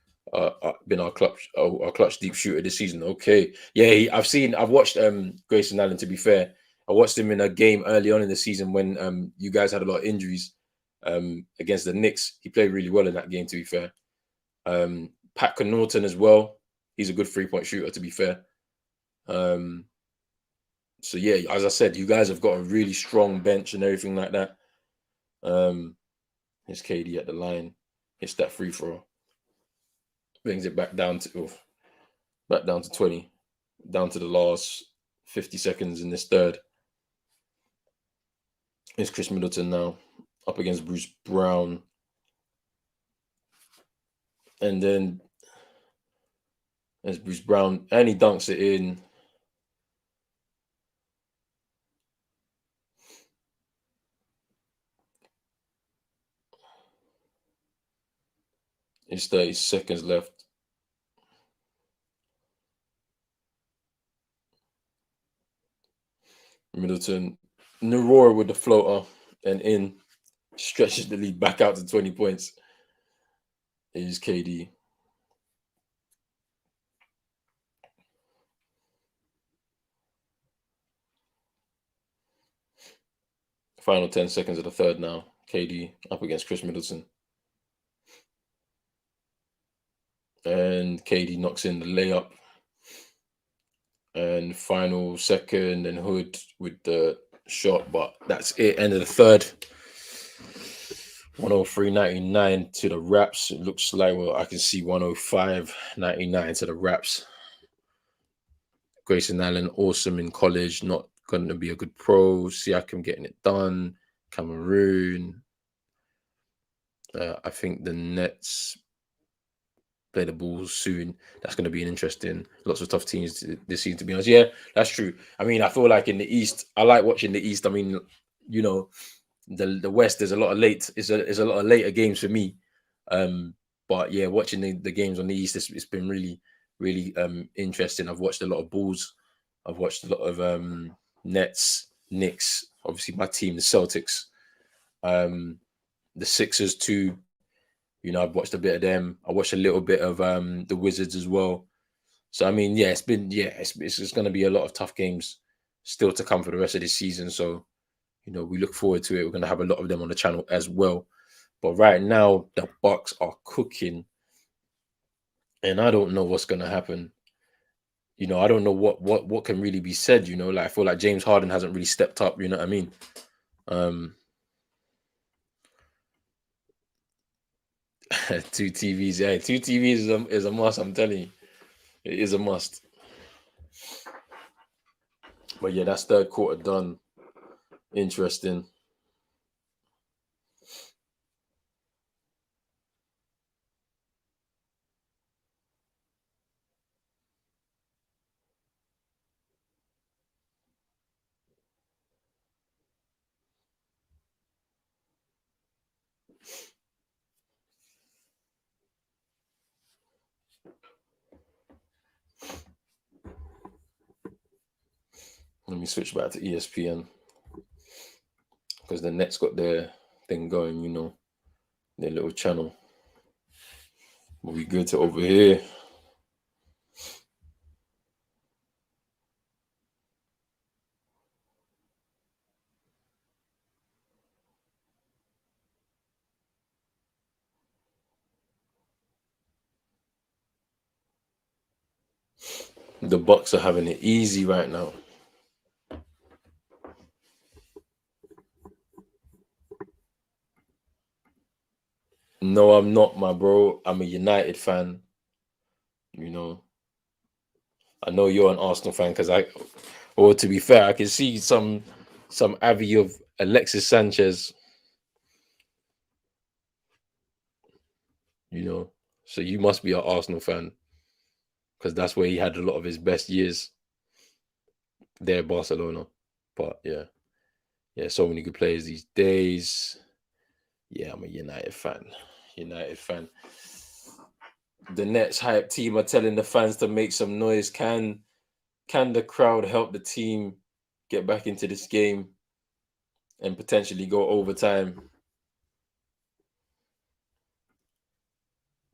been our clutch deep shooter this season. Okay, yeah, I've watched Grayson Allen. To be fair, I watched him in a game early on in the season when you guys had a lot of injuries against the Knicks. He played really well in that game. To be fair, Pat Connaughton as well. He's a good 3-point shooter. To be fair, um, so yeah, as I said, you guys have got a really strong bench and everything like that. Here's KD at the line, hits that free throw, brings it back down to 20, down to the last 50 seconds in this third. Here's Chris Middleton now up against Bruce Brown, and then there's Bruce Brown, and he dunks it in. It's 30 seconds left. Middleton, Nerora with the floater and in, stretches the lead back out to 20 points. Is KD. Final 10 seconds of the third now. KD up against Chris Middleton. And KD knocks in the layup. And final second, and Hood with the shot, but that's it. End of the third. 103.99 to the Raps. It looks like, well, I can see 105.99 to the Raps. Grayson Allen, awesome in college, not going to be a good pro. Siakam getting it done. Cameroon. I think the Nets play the Bulls soon. That's going to be an interesting. Lots of tough teams this season, to be honest. Yeah, that's true. I mean, I feel like in the East, I like watching the East. I mean, you know, the West, there's a lot of late. It's a lot of later games for me. But yeah, watching the games on the East, it's been really, really interesting. I've watched a lot of Bulls. I've watched a lot of Nets, Knicks. Obviously, my team, the Celtics, the Sixers too. You know, I've watched a bit of them. I watched a little bit of the Wizards as well. So I mean, yeah, it's going to be a lot of tough games still to come for the rest of this season. So you know, we look forward to it. We're going to have a lot of them on the channel as well. But right now, the Bucks are cooking, and I don't know what's going to happen. You know, I don't know what can really be said. You know, like I feel like James Harden hasn't really stepped up. You know what I mean? Um, two TVs, yeah, two TVs is a must. I'm telling you, it is a must. But yeah, that's third quarter done. Interesting. Let me switch back to ESPN because the Nets got their thing going, their little channel. But we good to over here. The Bucks are having it easy right now. No, I'm not, my bro. I'm a United fan. You know, I know you're an Arsenal fan because or to be fair, I can see some avi of Alexis Sanchez. So you must be an Arsenal fan because that's where he had a lot of his best years there, Barcelona. But yeah, so many good players these days. Yeah, I'm a United fan. United fan. The Nets hype team are telling the fans to make some noise. Can the crowd help the team get back into this game and potentially go overtime?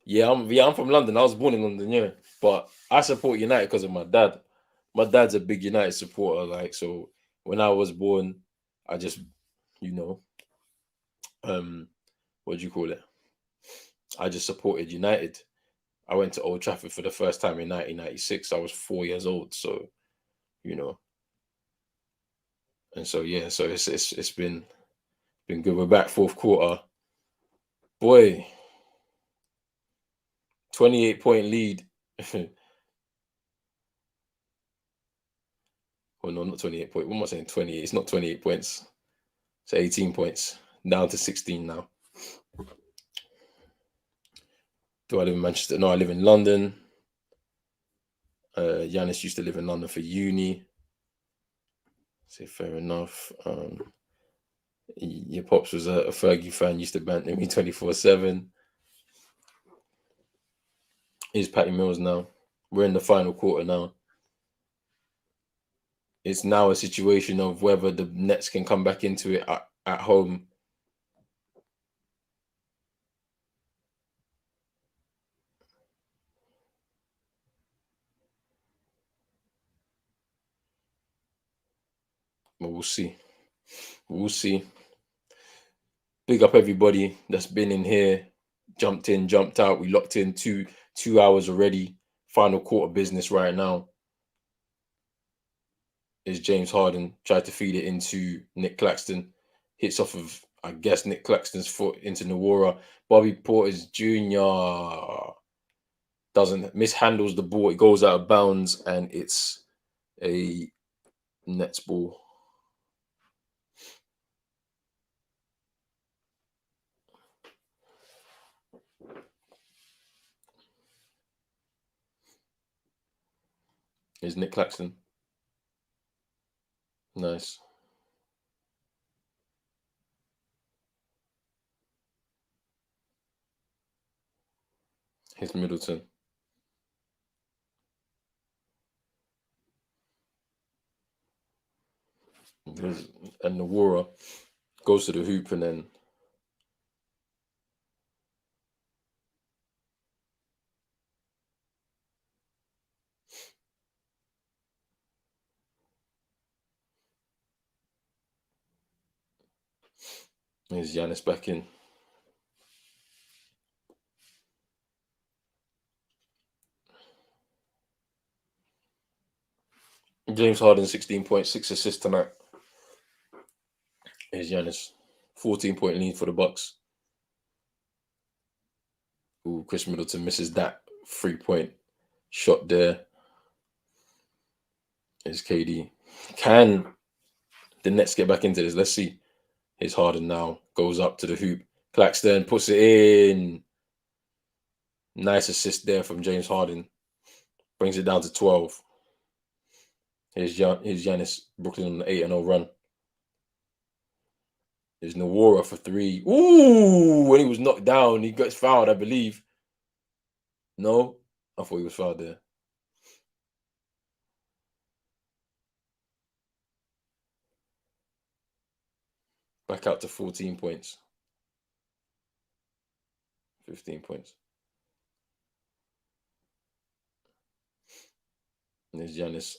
Yeah, I'm from London. I was born in London, yeah. But I support United because of my dad. My dad's a big United supporter. Like, so when I was born, I just, you know, what do you call it? I just supported United. I went to Old Trafford for the first time in 1996. I was 4 years old. So, you know, and so yeah, so it's been good. We're back fourth quarter. Boy, 28-point lead. Well, no, not 28 points. What am I saying? 28. It's not 28 points. It's 18 points. Down to 16 now. Do I live in Manchester? No, I live in London. Giannis used to live in London for uni. So fair enough. Your pops was a Fergie fan, used to banter me 24/7. Here's Patty Mills now. We're in the final quarter now. It's now a situation of whether the Nets can come back into it at home. But we'll see. We'll see. Big up everybody that's been in here, jumped in, jumped out. We locked in 2 hours already. Final quarter business right now is James Harden tried to feed it into Nick Claxton. Hits off of, I guess, Nick Claxton's foot into Nawara. Bobby Portis Jr. doesn't mishandles the ball. It goes out of bounds and it's a Nets ball. Is Nick Claxton. Nice. Here's Middleton. And Nawara goes to the hoop and then here's Giannis back in. James Harden, 16.6 assists tonight. Here's Giannis. 14-point lead for the Bucks. Ooh, Chris Middleton misses that 3-point shot there. Here's KD. Can the Nets get back into this? Let's see. Here's Harden now. Goes up to the hoop. Claxton puts it in. Nice assist there from James Harden. Brings it down to 12. Here's Giannis. Brooklyn on the 8-0 run. There's Nawara for 3. Ooh, when he was knocked down, he gets fouled, I believe. No? I thought he was fouled there. Back out to 14 points. 15 points. And there's Giannis.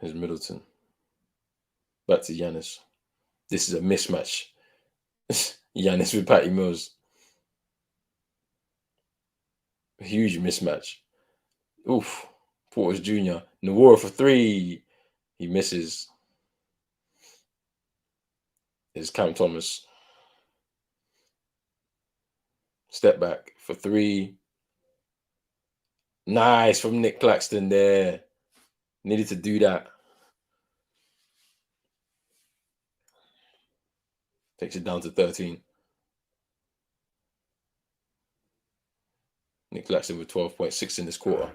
Here's Middleton. Back to Giannis. This is a mismatch. Giannis with Patty Mills. A huge mismatch. Oof. Portis Jr. Nawara for 3. He misses. There's Cam Thomas. Step back for 3. Nice from Nick Claxton there. Needed to do that. Takes it down to 13. Nick Claxton with 12.6 in this quarter.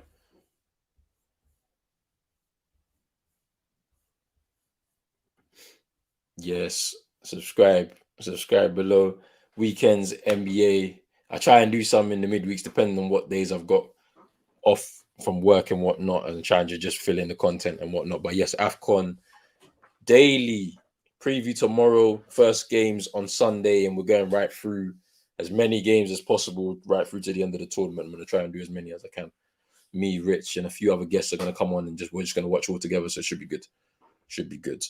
Yes. Subscribe below. Weekends, NBA. I try and do some in the midweeks depending on what days I've got off from work and whatnot, and trying to just fill in the content and whatnot. But yes, AFCON daily preview tomorrow, first games on Sunday, and we're going right through as many games as possible right through to the end of the tournament. I'm going to try and do as many as I can. Me, Rich, and a few other guests are going to come on, and we're just going to watch all together, so it should be good. Should be good.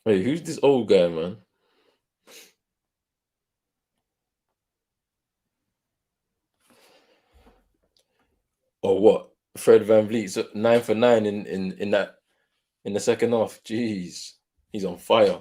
Wait, who's this old guy, man? Or what? Fred VanVleet, so 9 for 9 in the second half. Jeez, he's on fire.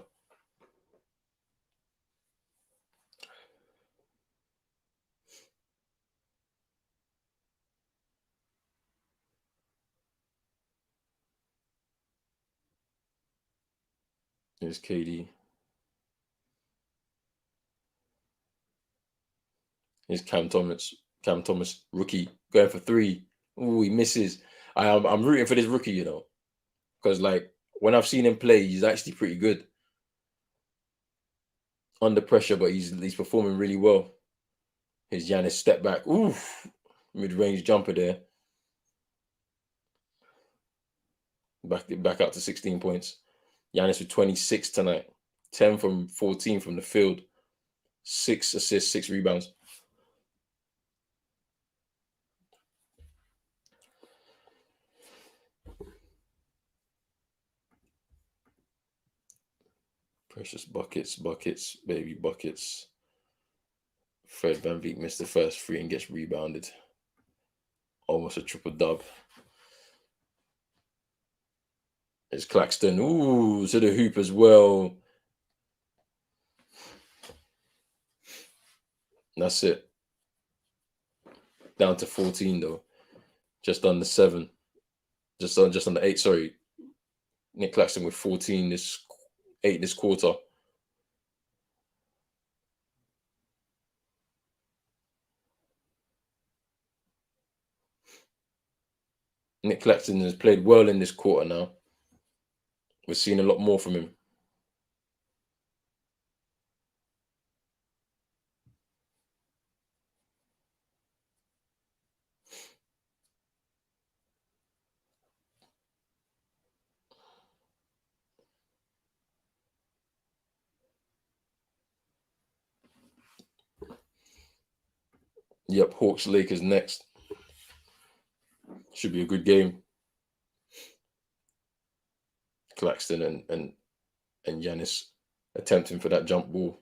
Here's KD. Here's Cam Thomas. Cam Thomas, rookie, going for 3. Ooh, he misses. I'm rooting for this rookie, because like when I've seen him play, he's actually pretty good under pressure, but he's performing really well. Here's Giannis step back. Oof, mid-range jumper there. Back out to 16 points. Giannis with 26 tonight. 10 from 14 from the field. 6 assists, 6 rebounds. Precious buckets, baby buckets. Fred VanVleet missed the first 3 and gets rebounded. Almost a triple dub. It's Claxton. Ooh, to the hoop as well. That's it. Down to 14 though. Just under 7. Just under 8. Sorry. Nick Claxton with 14 this quarter. Nick Claxton has played well in this quarter now. We're seeing a lot more from him. Yep, Hawks Lakers next. Should be a good game. Claxton and Giannis attempting for that jump ball.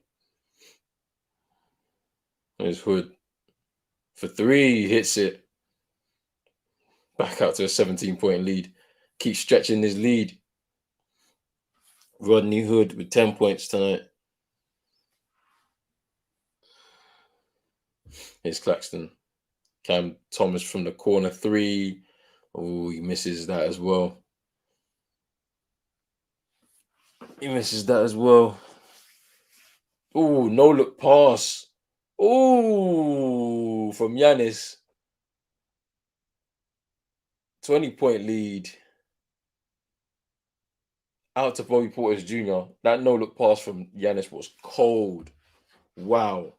There's Hood for 3, hits it. Back out to a 17-point lead. Keeps stretching his lead. Rodney Hood with 10 points tonight. Here's Claxton. Cam Thomas from the corner 3. Oh, he misses that as well. Oh, no look pass. Oh, from Giannis. 20-point lead. Out to Bobby Portis Jr. That no look pass from Giannis was cold. Wow.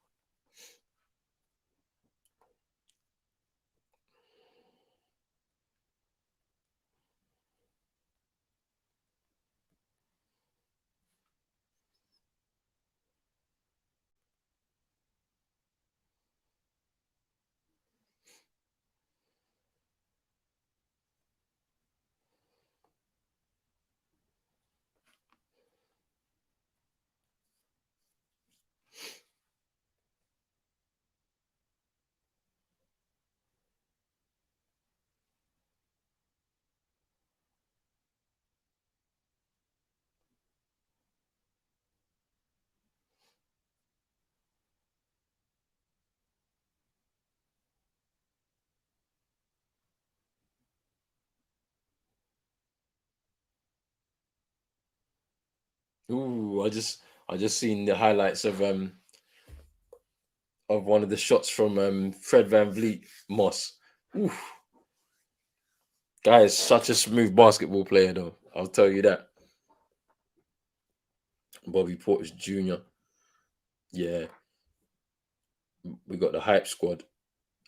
Ooh, I just seen the highlights of one of the shots from Fred Van Vliet Moss. Ooh, guy is such a smooth basketball player though. I'll tell you that. Bobby Portis Jr. Yeah, we got the hype squad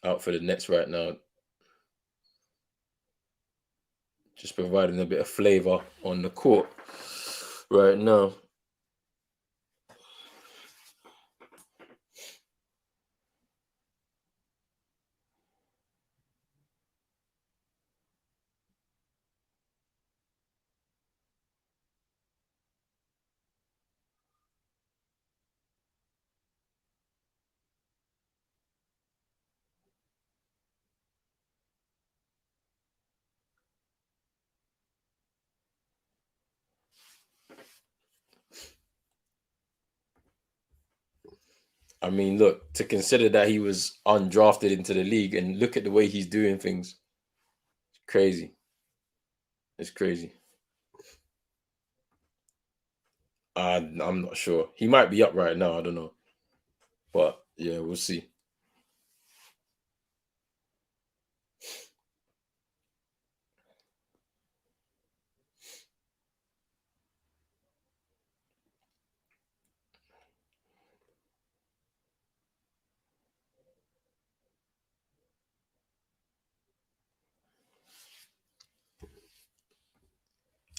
out for the Nets right now, just providing a bit of flavor on the court right now. I mean, look, to consider that he was undrafted into the league and look at the way he's doing things. Crazy. It's crazy. I'm not sure. He might be up right now. I don't know. But yeah, we'll see.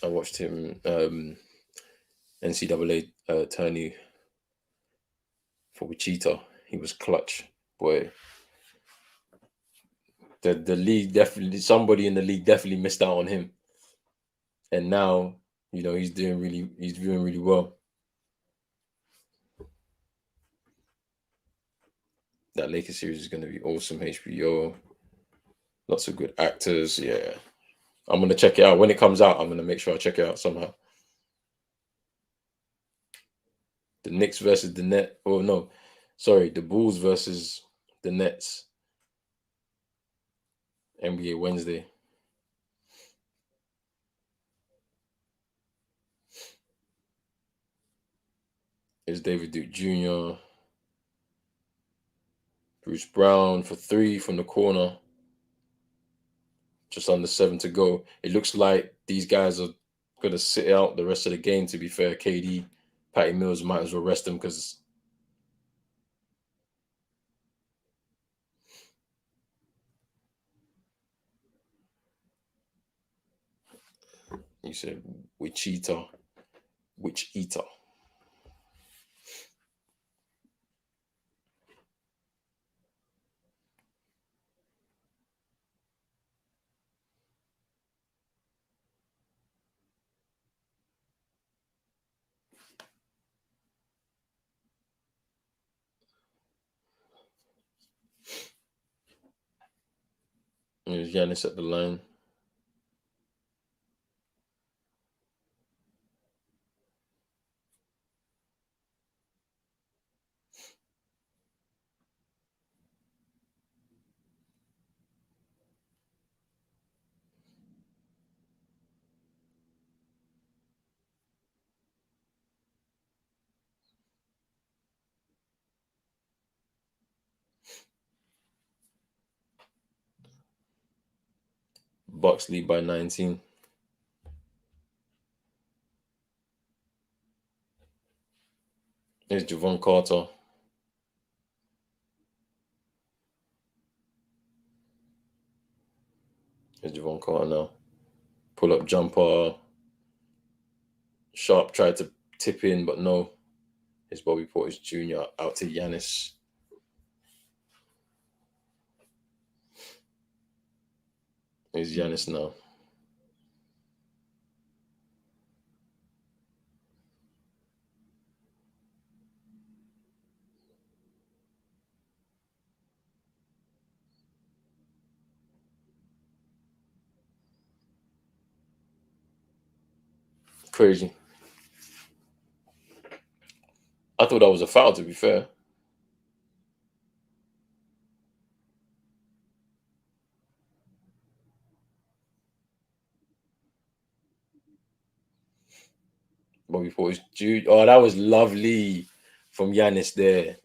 I watched him NCAA tourney for Wichita. He was clutch. Boy, the league definitely, somebody in the league definitely missed out on him. And now, he's doing really well. That Lakers series is going to be awesome. HBO, lots of good actors. Yeah, I'm gonna check it out when it comes out. I'm gonna make sure I check it out somehow. The Knicks versus the Net. Oh no, sorry, the Bulls versus the Nets. NBA Wednesday. Is David Duke Jr. Bruce Brown for three from the corner. Just under 7 to go. It looks like these guys are gonna sit out the rest of the game. To be fair, KD, Patty Mills might as well rest them because you said Wichita, Wichita. There's Giannis at the line. Bucks lead by 19. There's Javon Carter. There's Javon Carter now. Pull up jumper. Sharp tried to tip in, but no. It's Bobby Portis Jr. out to Giannis. It's Giannis now. Crazy. I thought that was a foul, to be fair. Bobby Portis Jr. Oh, that was lovely from Giannis there.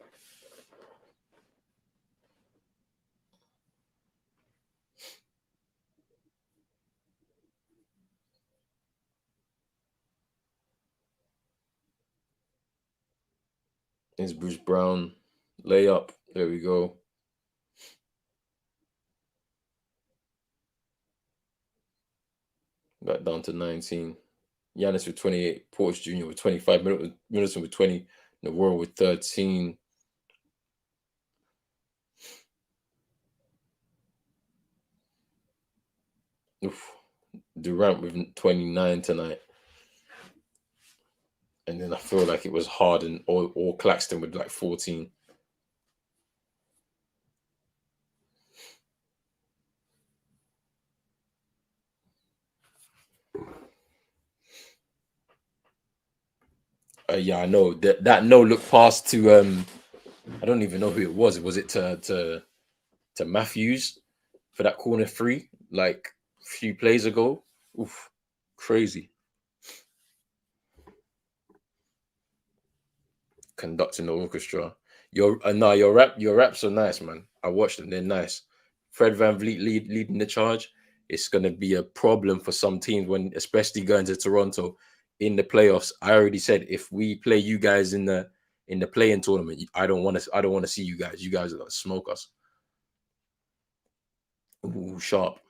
It's Bruce Brown. Layup. There we go. Got down to 19. Giannis with 28. Portis Jr. with 25. Middleton with 20. Navarro with 13. Oof. Durant with 29 tonight. And then I feel like it was Harden or Claxton with like 14. Yeah, I know that no look pass to I don't even know who it was. Was it to Matthews for that corner three like a few plays ago? Oof, crazy. Conducting the orchestra. Your raps are nice, man. I watched them. They're nice. Fred Van Vliet leading the charge. It's gonna be a problem for some teams when, especially going to Toronto in the playoffs. I already said if we play you guys in the play-in tournament, I don't want to see you guys. You guys are gonna smoke us. Ooh, sharp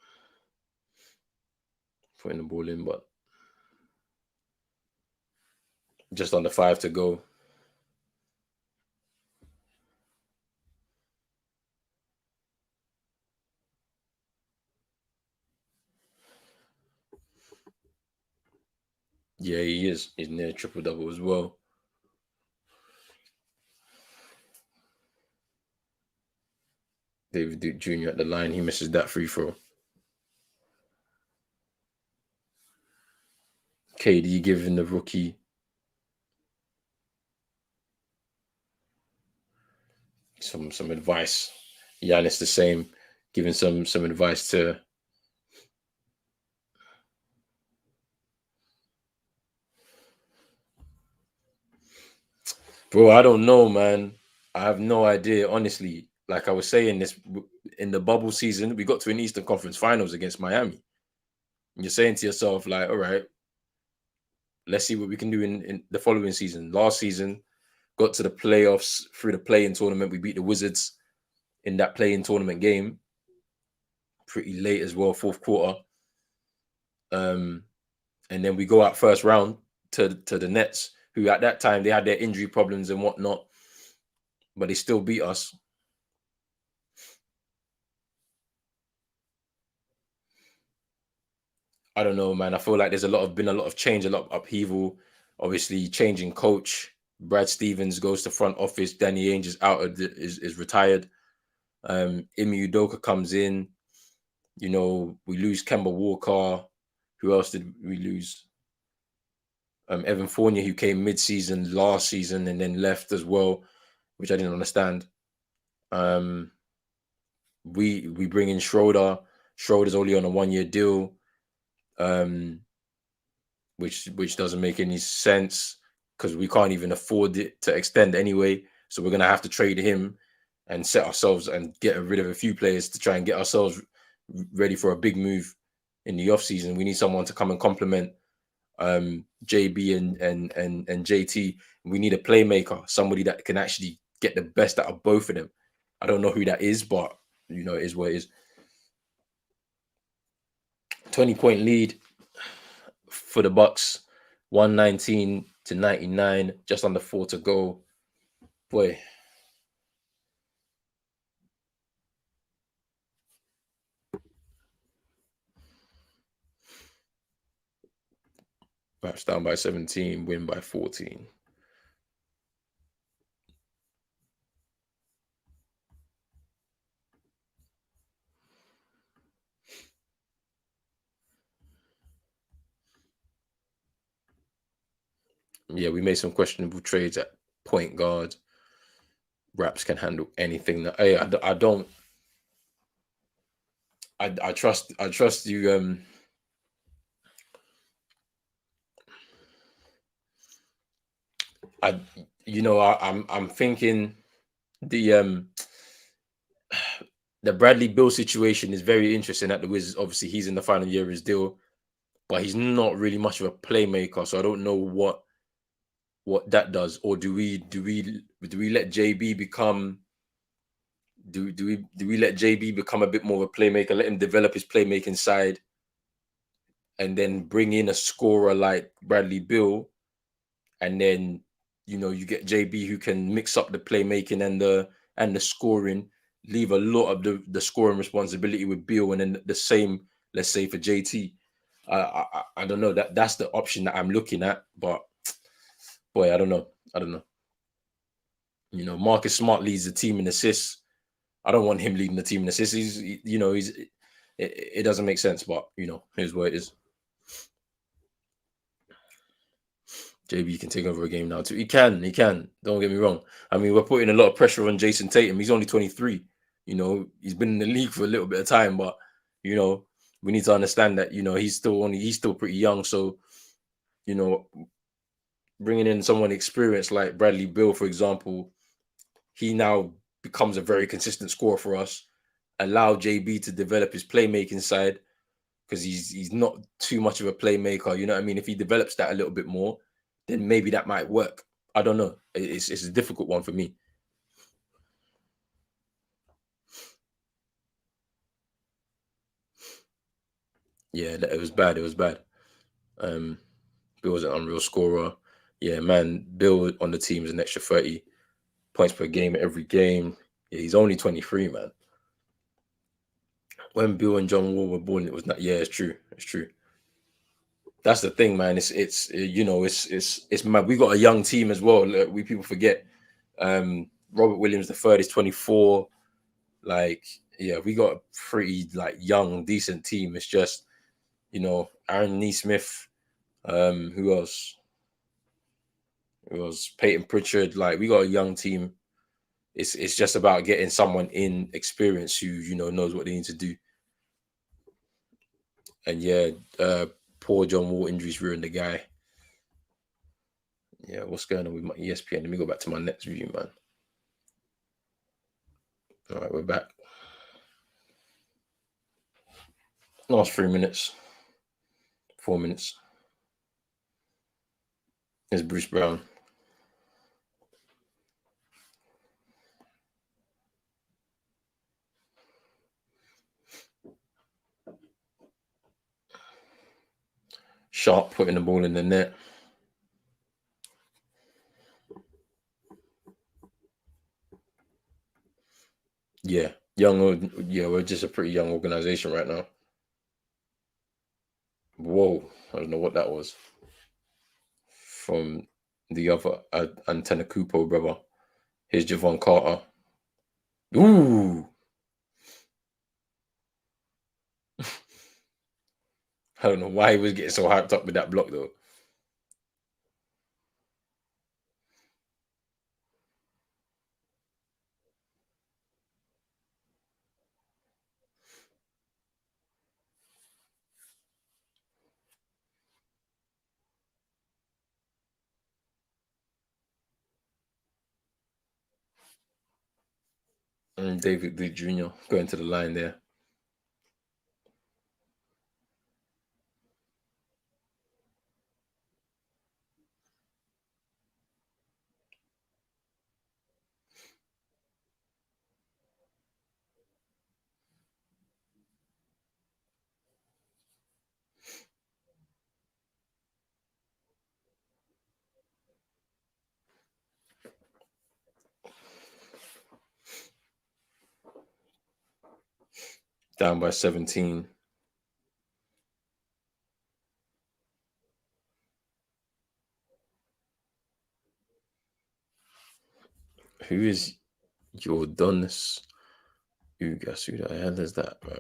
putting the ball in, but just under 5 to go. Yeah, he is. He's near triple double as well. David Duke Jr. at the line. He misses that free throw. KD giving the rookie some advice. Giannis the same, giving some advice to. Bro, I don't know, man. I have no idea, honestly. Like I was saying, this in the bubble season, we got to an Eastern Conference Finals against Miami. And you're saying to yourself, like, all right, let's see what we can do in the following season. Last season, got to the playoffs through the play-in tournament. We beat the Wizards in that play-in tournament game, pretty late as well, fourth quarter. Um, and then we go out first round to the Nets, who at that time they had their injury problems and whatnot, but they still beat us. I don't know, man. I feel like there's been a lot of change, a lot of upheaval. Obviously, changing coach. Brad Stevens goes to front office. Danny Ainge is out of is retired. Imi Udoka comes in. You know, we lose Kemba Walker. Who else did we lose? Evan Fournier, who came mid-season last season and then left as well, which I didn't understand. Um, we bring in Schroeder. Schroeder's only on a 1-year deal, um, which doesn't make any sense because we can't even afford it to extend anyway. So we're gonna have to trade him and set ourselves and get rid of a few players to try and get ourselves ready for a big move in the off season. We need someone to come and complement JB and JT. We need a playmaker, somebody that can actually get the best out of both of them. I don't know who that is, but it is what it is. 20-point lead for the Bucks, 119-99, just under 4 to go. Boy, Bucks down by 17, win by 14. Yeah, we made some questionable trades at point guard. Raps can handle anything. Hey, I don't. I trust. I trust you. I. I'm thinking the um the Bradley Bill situation is very interesting at the Wizards. Obviously, he's in the final year of his deal, but he's not really much of a playmaker. So I don't know what that does. Or do we let JB become do we let JB become a bit more of a playmaker, let him develop his playmaking side, and then bring in a scorer like Bradley Bill, and then you get JB who can mix up the playmaking and the scoring, leave a lot of the scoring responsibility with Bill, and then the same, let's say, for JT. I don't know, that's the option that I'm looking at, but boy, I don't know. I don't know. Marcus Smart leads the team in assists. I don't want him leading the team in assists. It doesn't make sense, but here's what it is. JB can take over a game now too. He can. He can. Don't get me wrong. I mean, we're putting a lot of pressure on Jason Tatum. He's only 23. He's been in the league for a little bit of time, but we need to understand that he's still pretty young. So you know, bringing in someone experienced like Bradley Bill, for example, he now becomes a very consistent scorer for us. Allow JB to develop his playmaking side, because he's not too much of a playmaker. You know what I mean? If he develops that a little bit more, then maybe that might work. I don't know. It's a difficult one for me. Yeah, it was bad. It was bad. Um, Bill was an unreal scorer. Yeah, man. Bill on the team is an extra 30 points per game every game. Yeah, he's only 23, man. When Bill and John Wall were born, it was not. Yeah, it's true. It's true. That's the thing, man. It's mad. We got a young team as well. We people forget. Robert Williams the third is 24. Like, yeah, we got a pretty like young, decent team. It's just Aaron Neesmith. Who else? Who else? Peyton Pritchard. Like, we got a young team. It's just about getting someone in experience who knows what they need to do. And yeah, poor John Wall injuries ruined the guy. Yeah, what's going on with my ESPN? Let me go back to my next view, man. All right, we're back. Last 3 minutes, 4 minutes. There's Bruce Brown. Sharp putting the ball in the net. Yeah, young. Yeah, we're just a pretty young organization right now. Whoa, I don't know what that was from the other Antenna Kupo brother. Here's Javon Carter. Ooh, I don't know why he was getting so hyped up with that block though. And David Lee Jr. going to the line there. Down by 17. Who is Jordanis Ugas? Who the hell is that, bro?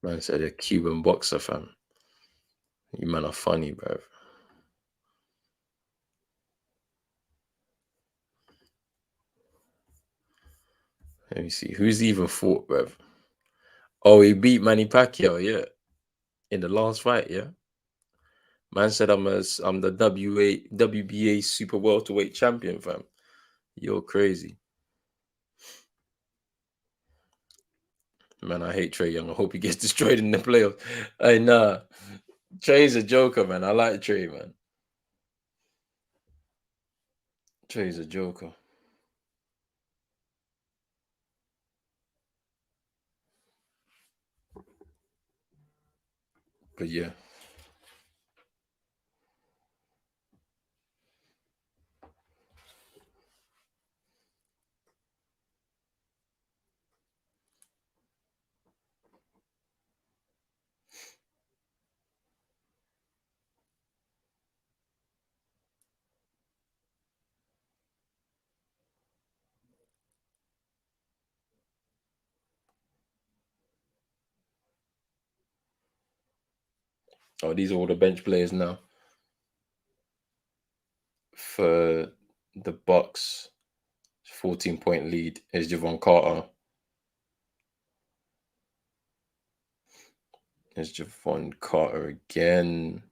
Man said a Cuban boxer, fam. You man are funny, bro. Let me see. Who's he even fought, bro? Oh, he beat Manny Pacquiao, yeah. In the last fight, yeah. Man said I'm the WBA super welterweight champion, fam. You're crazy. Man, I hate Trey Young. I hope he gets destroyed in the playoffs. Hey, nah. Trey's a joker, man. I like Trey, man. Trey's a joker. But yeah. Oh, these are all the bench players now. For the Bucks, 14-point lead is Javon Carter. Is Javon Carter again.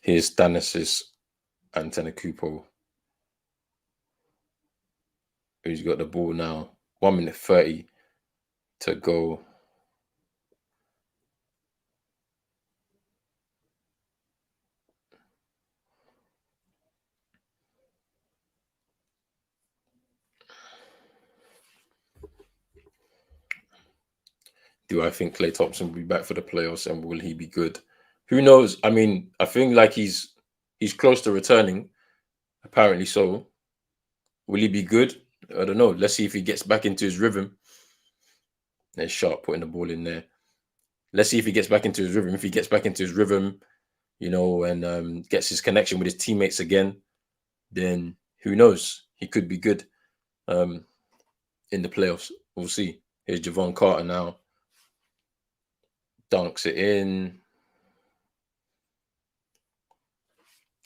Here's Thanasis Antetokounmpo, who's got the ball now. 1 minute 30 to go. Do I think Klay Thompson will be back for the playoffs and will he be good? Who knows? I mean, I think like he's close to returning. Apparently so. Will he be good? I don't know. Let's see if he gets back into his rhythm. There's Sharp putting the ball in there. Let's see if he gets back into his rhythm. If he gets back into his rhythm, and gets his connection with his teammates again, then who knows? He could be good in the playoffs. We'll see. Here's Javon Carter now. Dunks it in.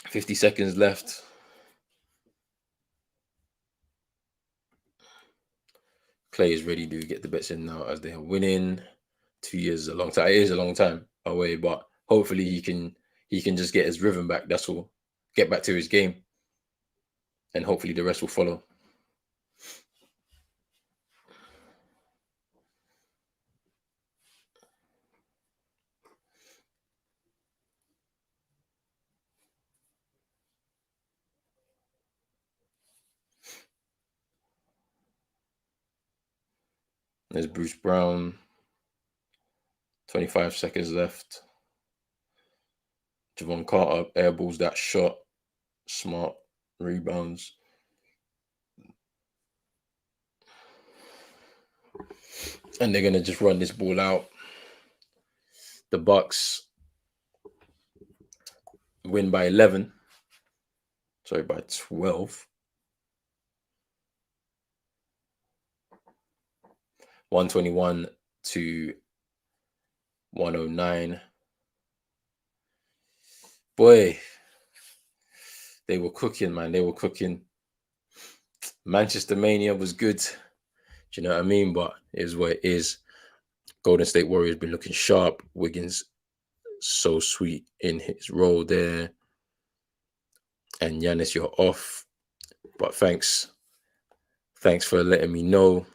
50 seconds left. Klay is ready to get the bets in now as they are winning. 2 years is a long time. It is a long time away, but hopefully he can just get his rhythm back. That's all. Get back to his game, and hopefully the rest will follow. There's Bruce Brown. 25 seconds left. Javon Carter airballs that shot. Smart rebounds. And they're gonna just run this ball out. The Bucks win by 11. Sorry, by 12. 121 to 109. Boy, they were cooking, man. They were cooking. Manchester Mania was good. Do you know what I mean? But it is what it is. Golden State Warriors been looking sharp. Wiggins so sweet in his role there. And Giannis, you're off. But thanks for letting me know.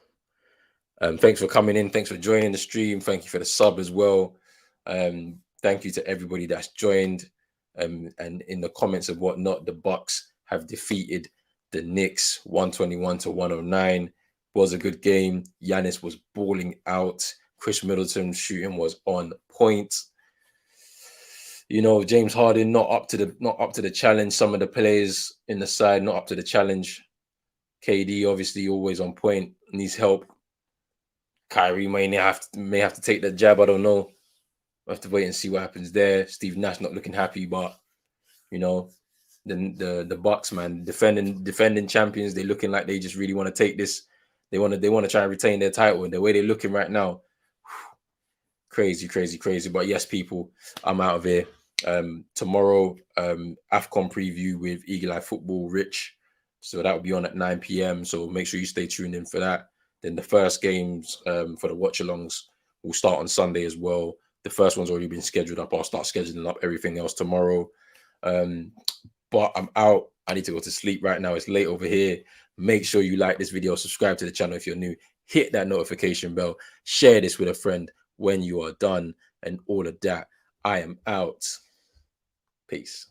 Thanks for coming in. Thanks for joining the stream. Thank you for the sub as well. Thank you to everybody that's joined. And in the comments and whatnot, the Bucks have defeated the Knicks 121 to 109. Was a good game. Giannis was balling out. Chris Middleton's shooting was on point. You know, James Harden not up to the challenge. Some of the players in the side not up to the challenge. KD obviously always on point, needs help. Kyrie may have to take the jab. I don't know. We'll have to wait and see what happens there. Steve Nash not looking happy, but you know, the Bucks, man, defending champions. They're looking like they just really want to take this. They want to try and retain their title. And the way they're looking right now, crazy, crazy, crazy. But yes, people, I'm out of here. Tomorrow, AFCON preview with Eagle Eye Football, Rich. So that will be on at 9 p.m. So make sure you stay tuned in for that. Then the first games for the watch-alongs will start on Sunday as well. The first one's already been scheduled up. I'll start scheduling up everything else tomorrow. But I'm out. I need to go to sleep right now. It's late over here. Make sure you like this video, subscribe to the channel if you're new, hit that notification bell, share this with a friend when you are done, and all of that. I am out. Peace.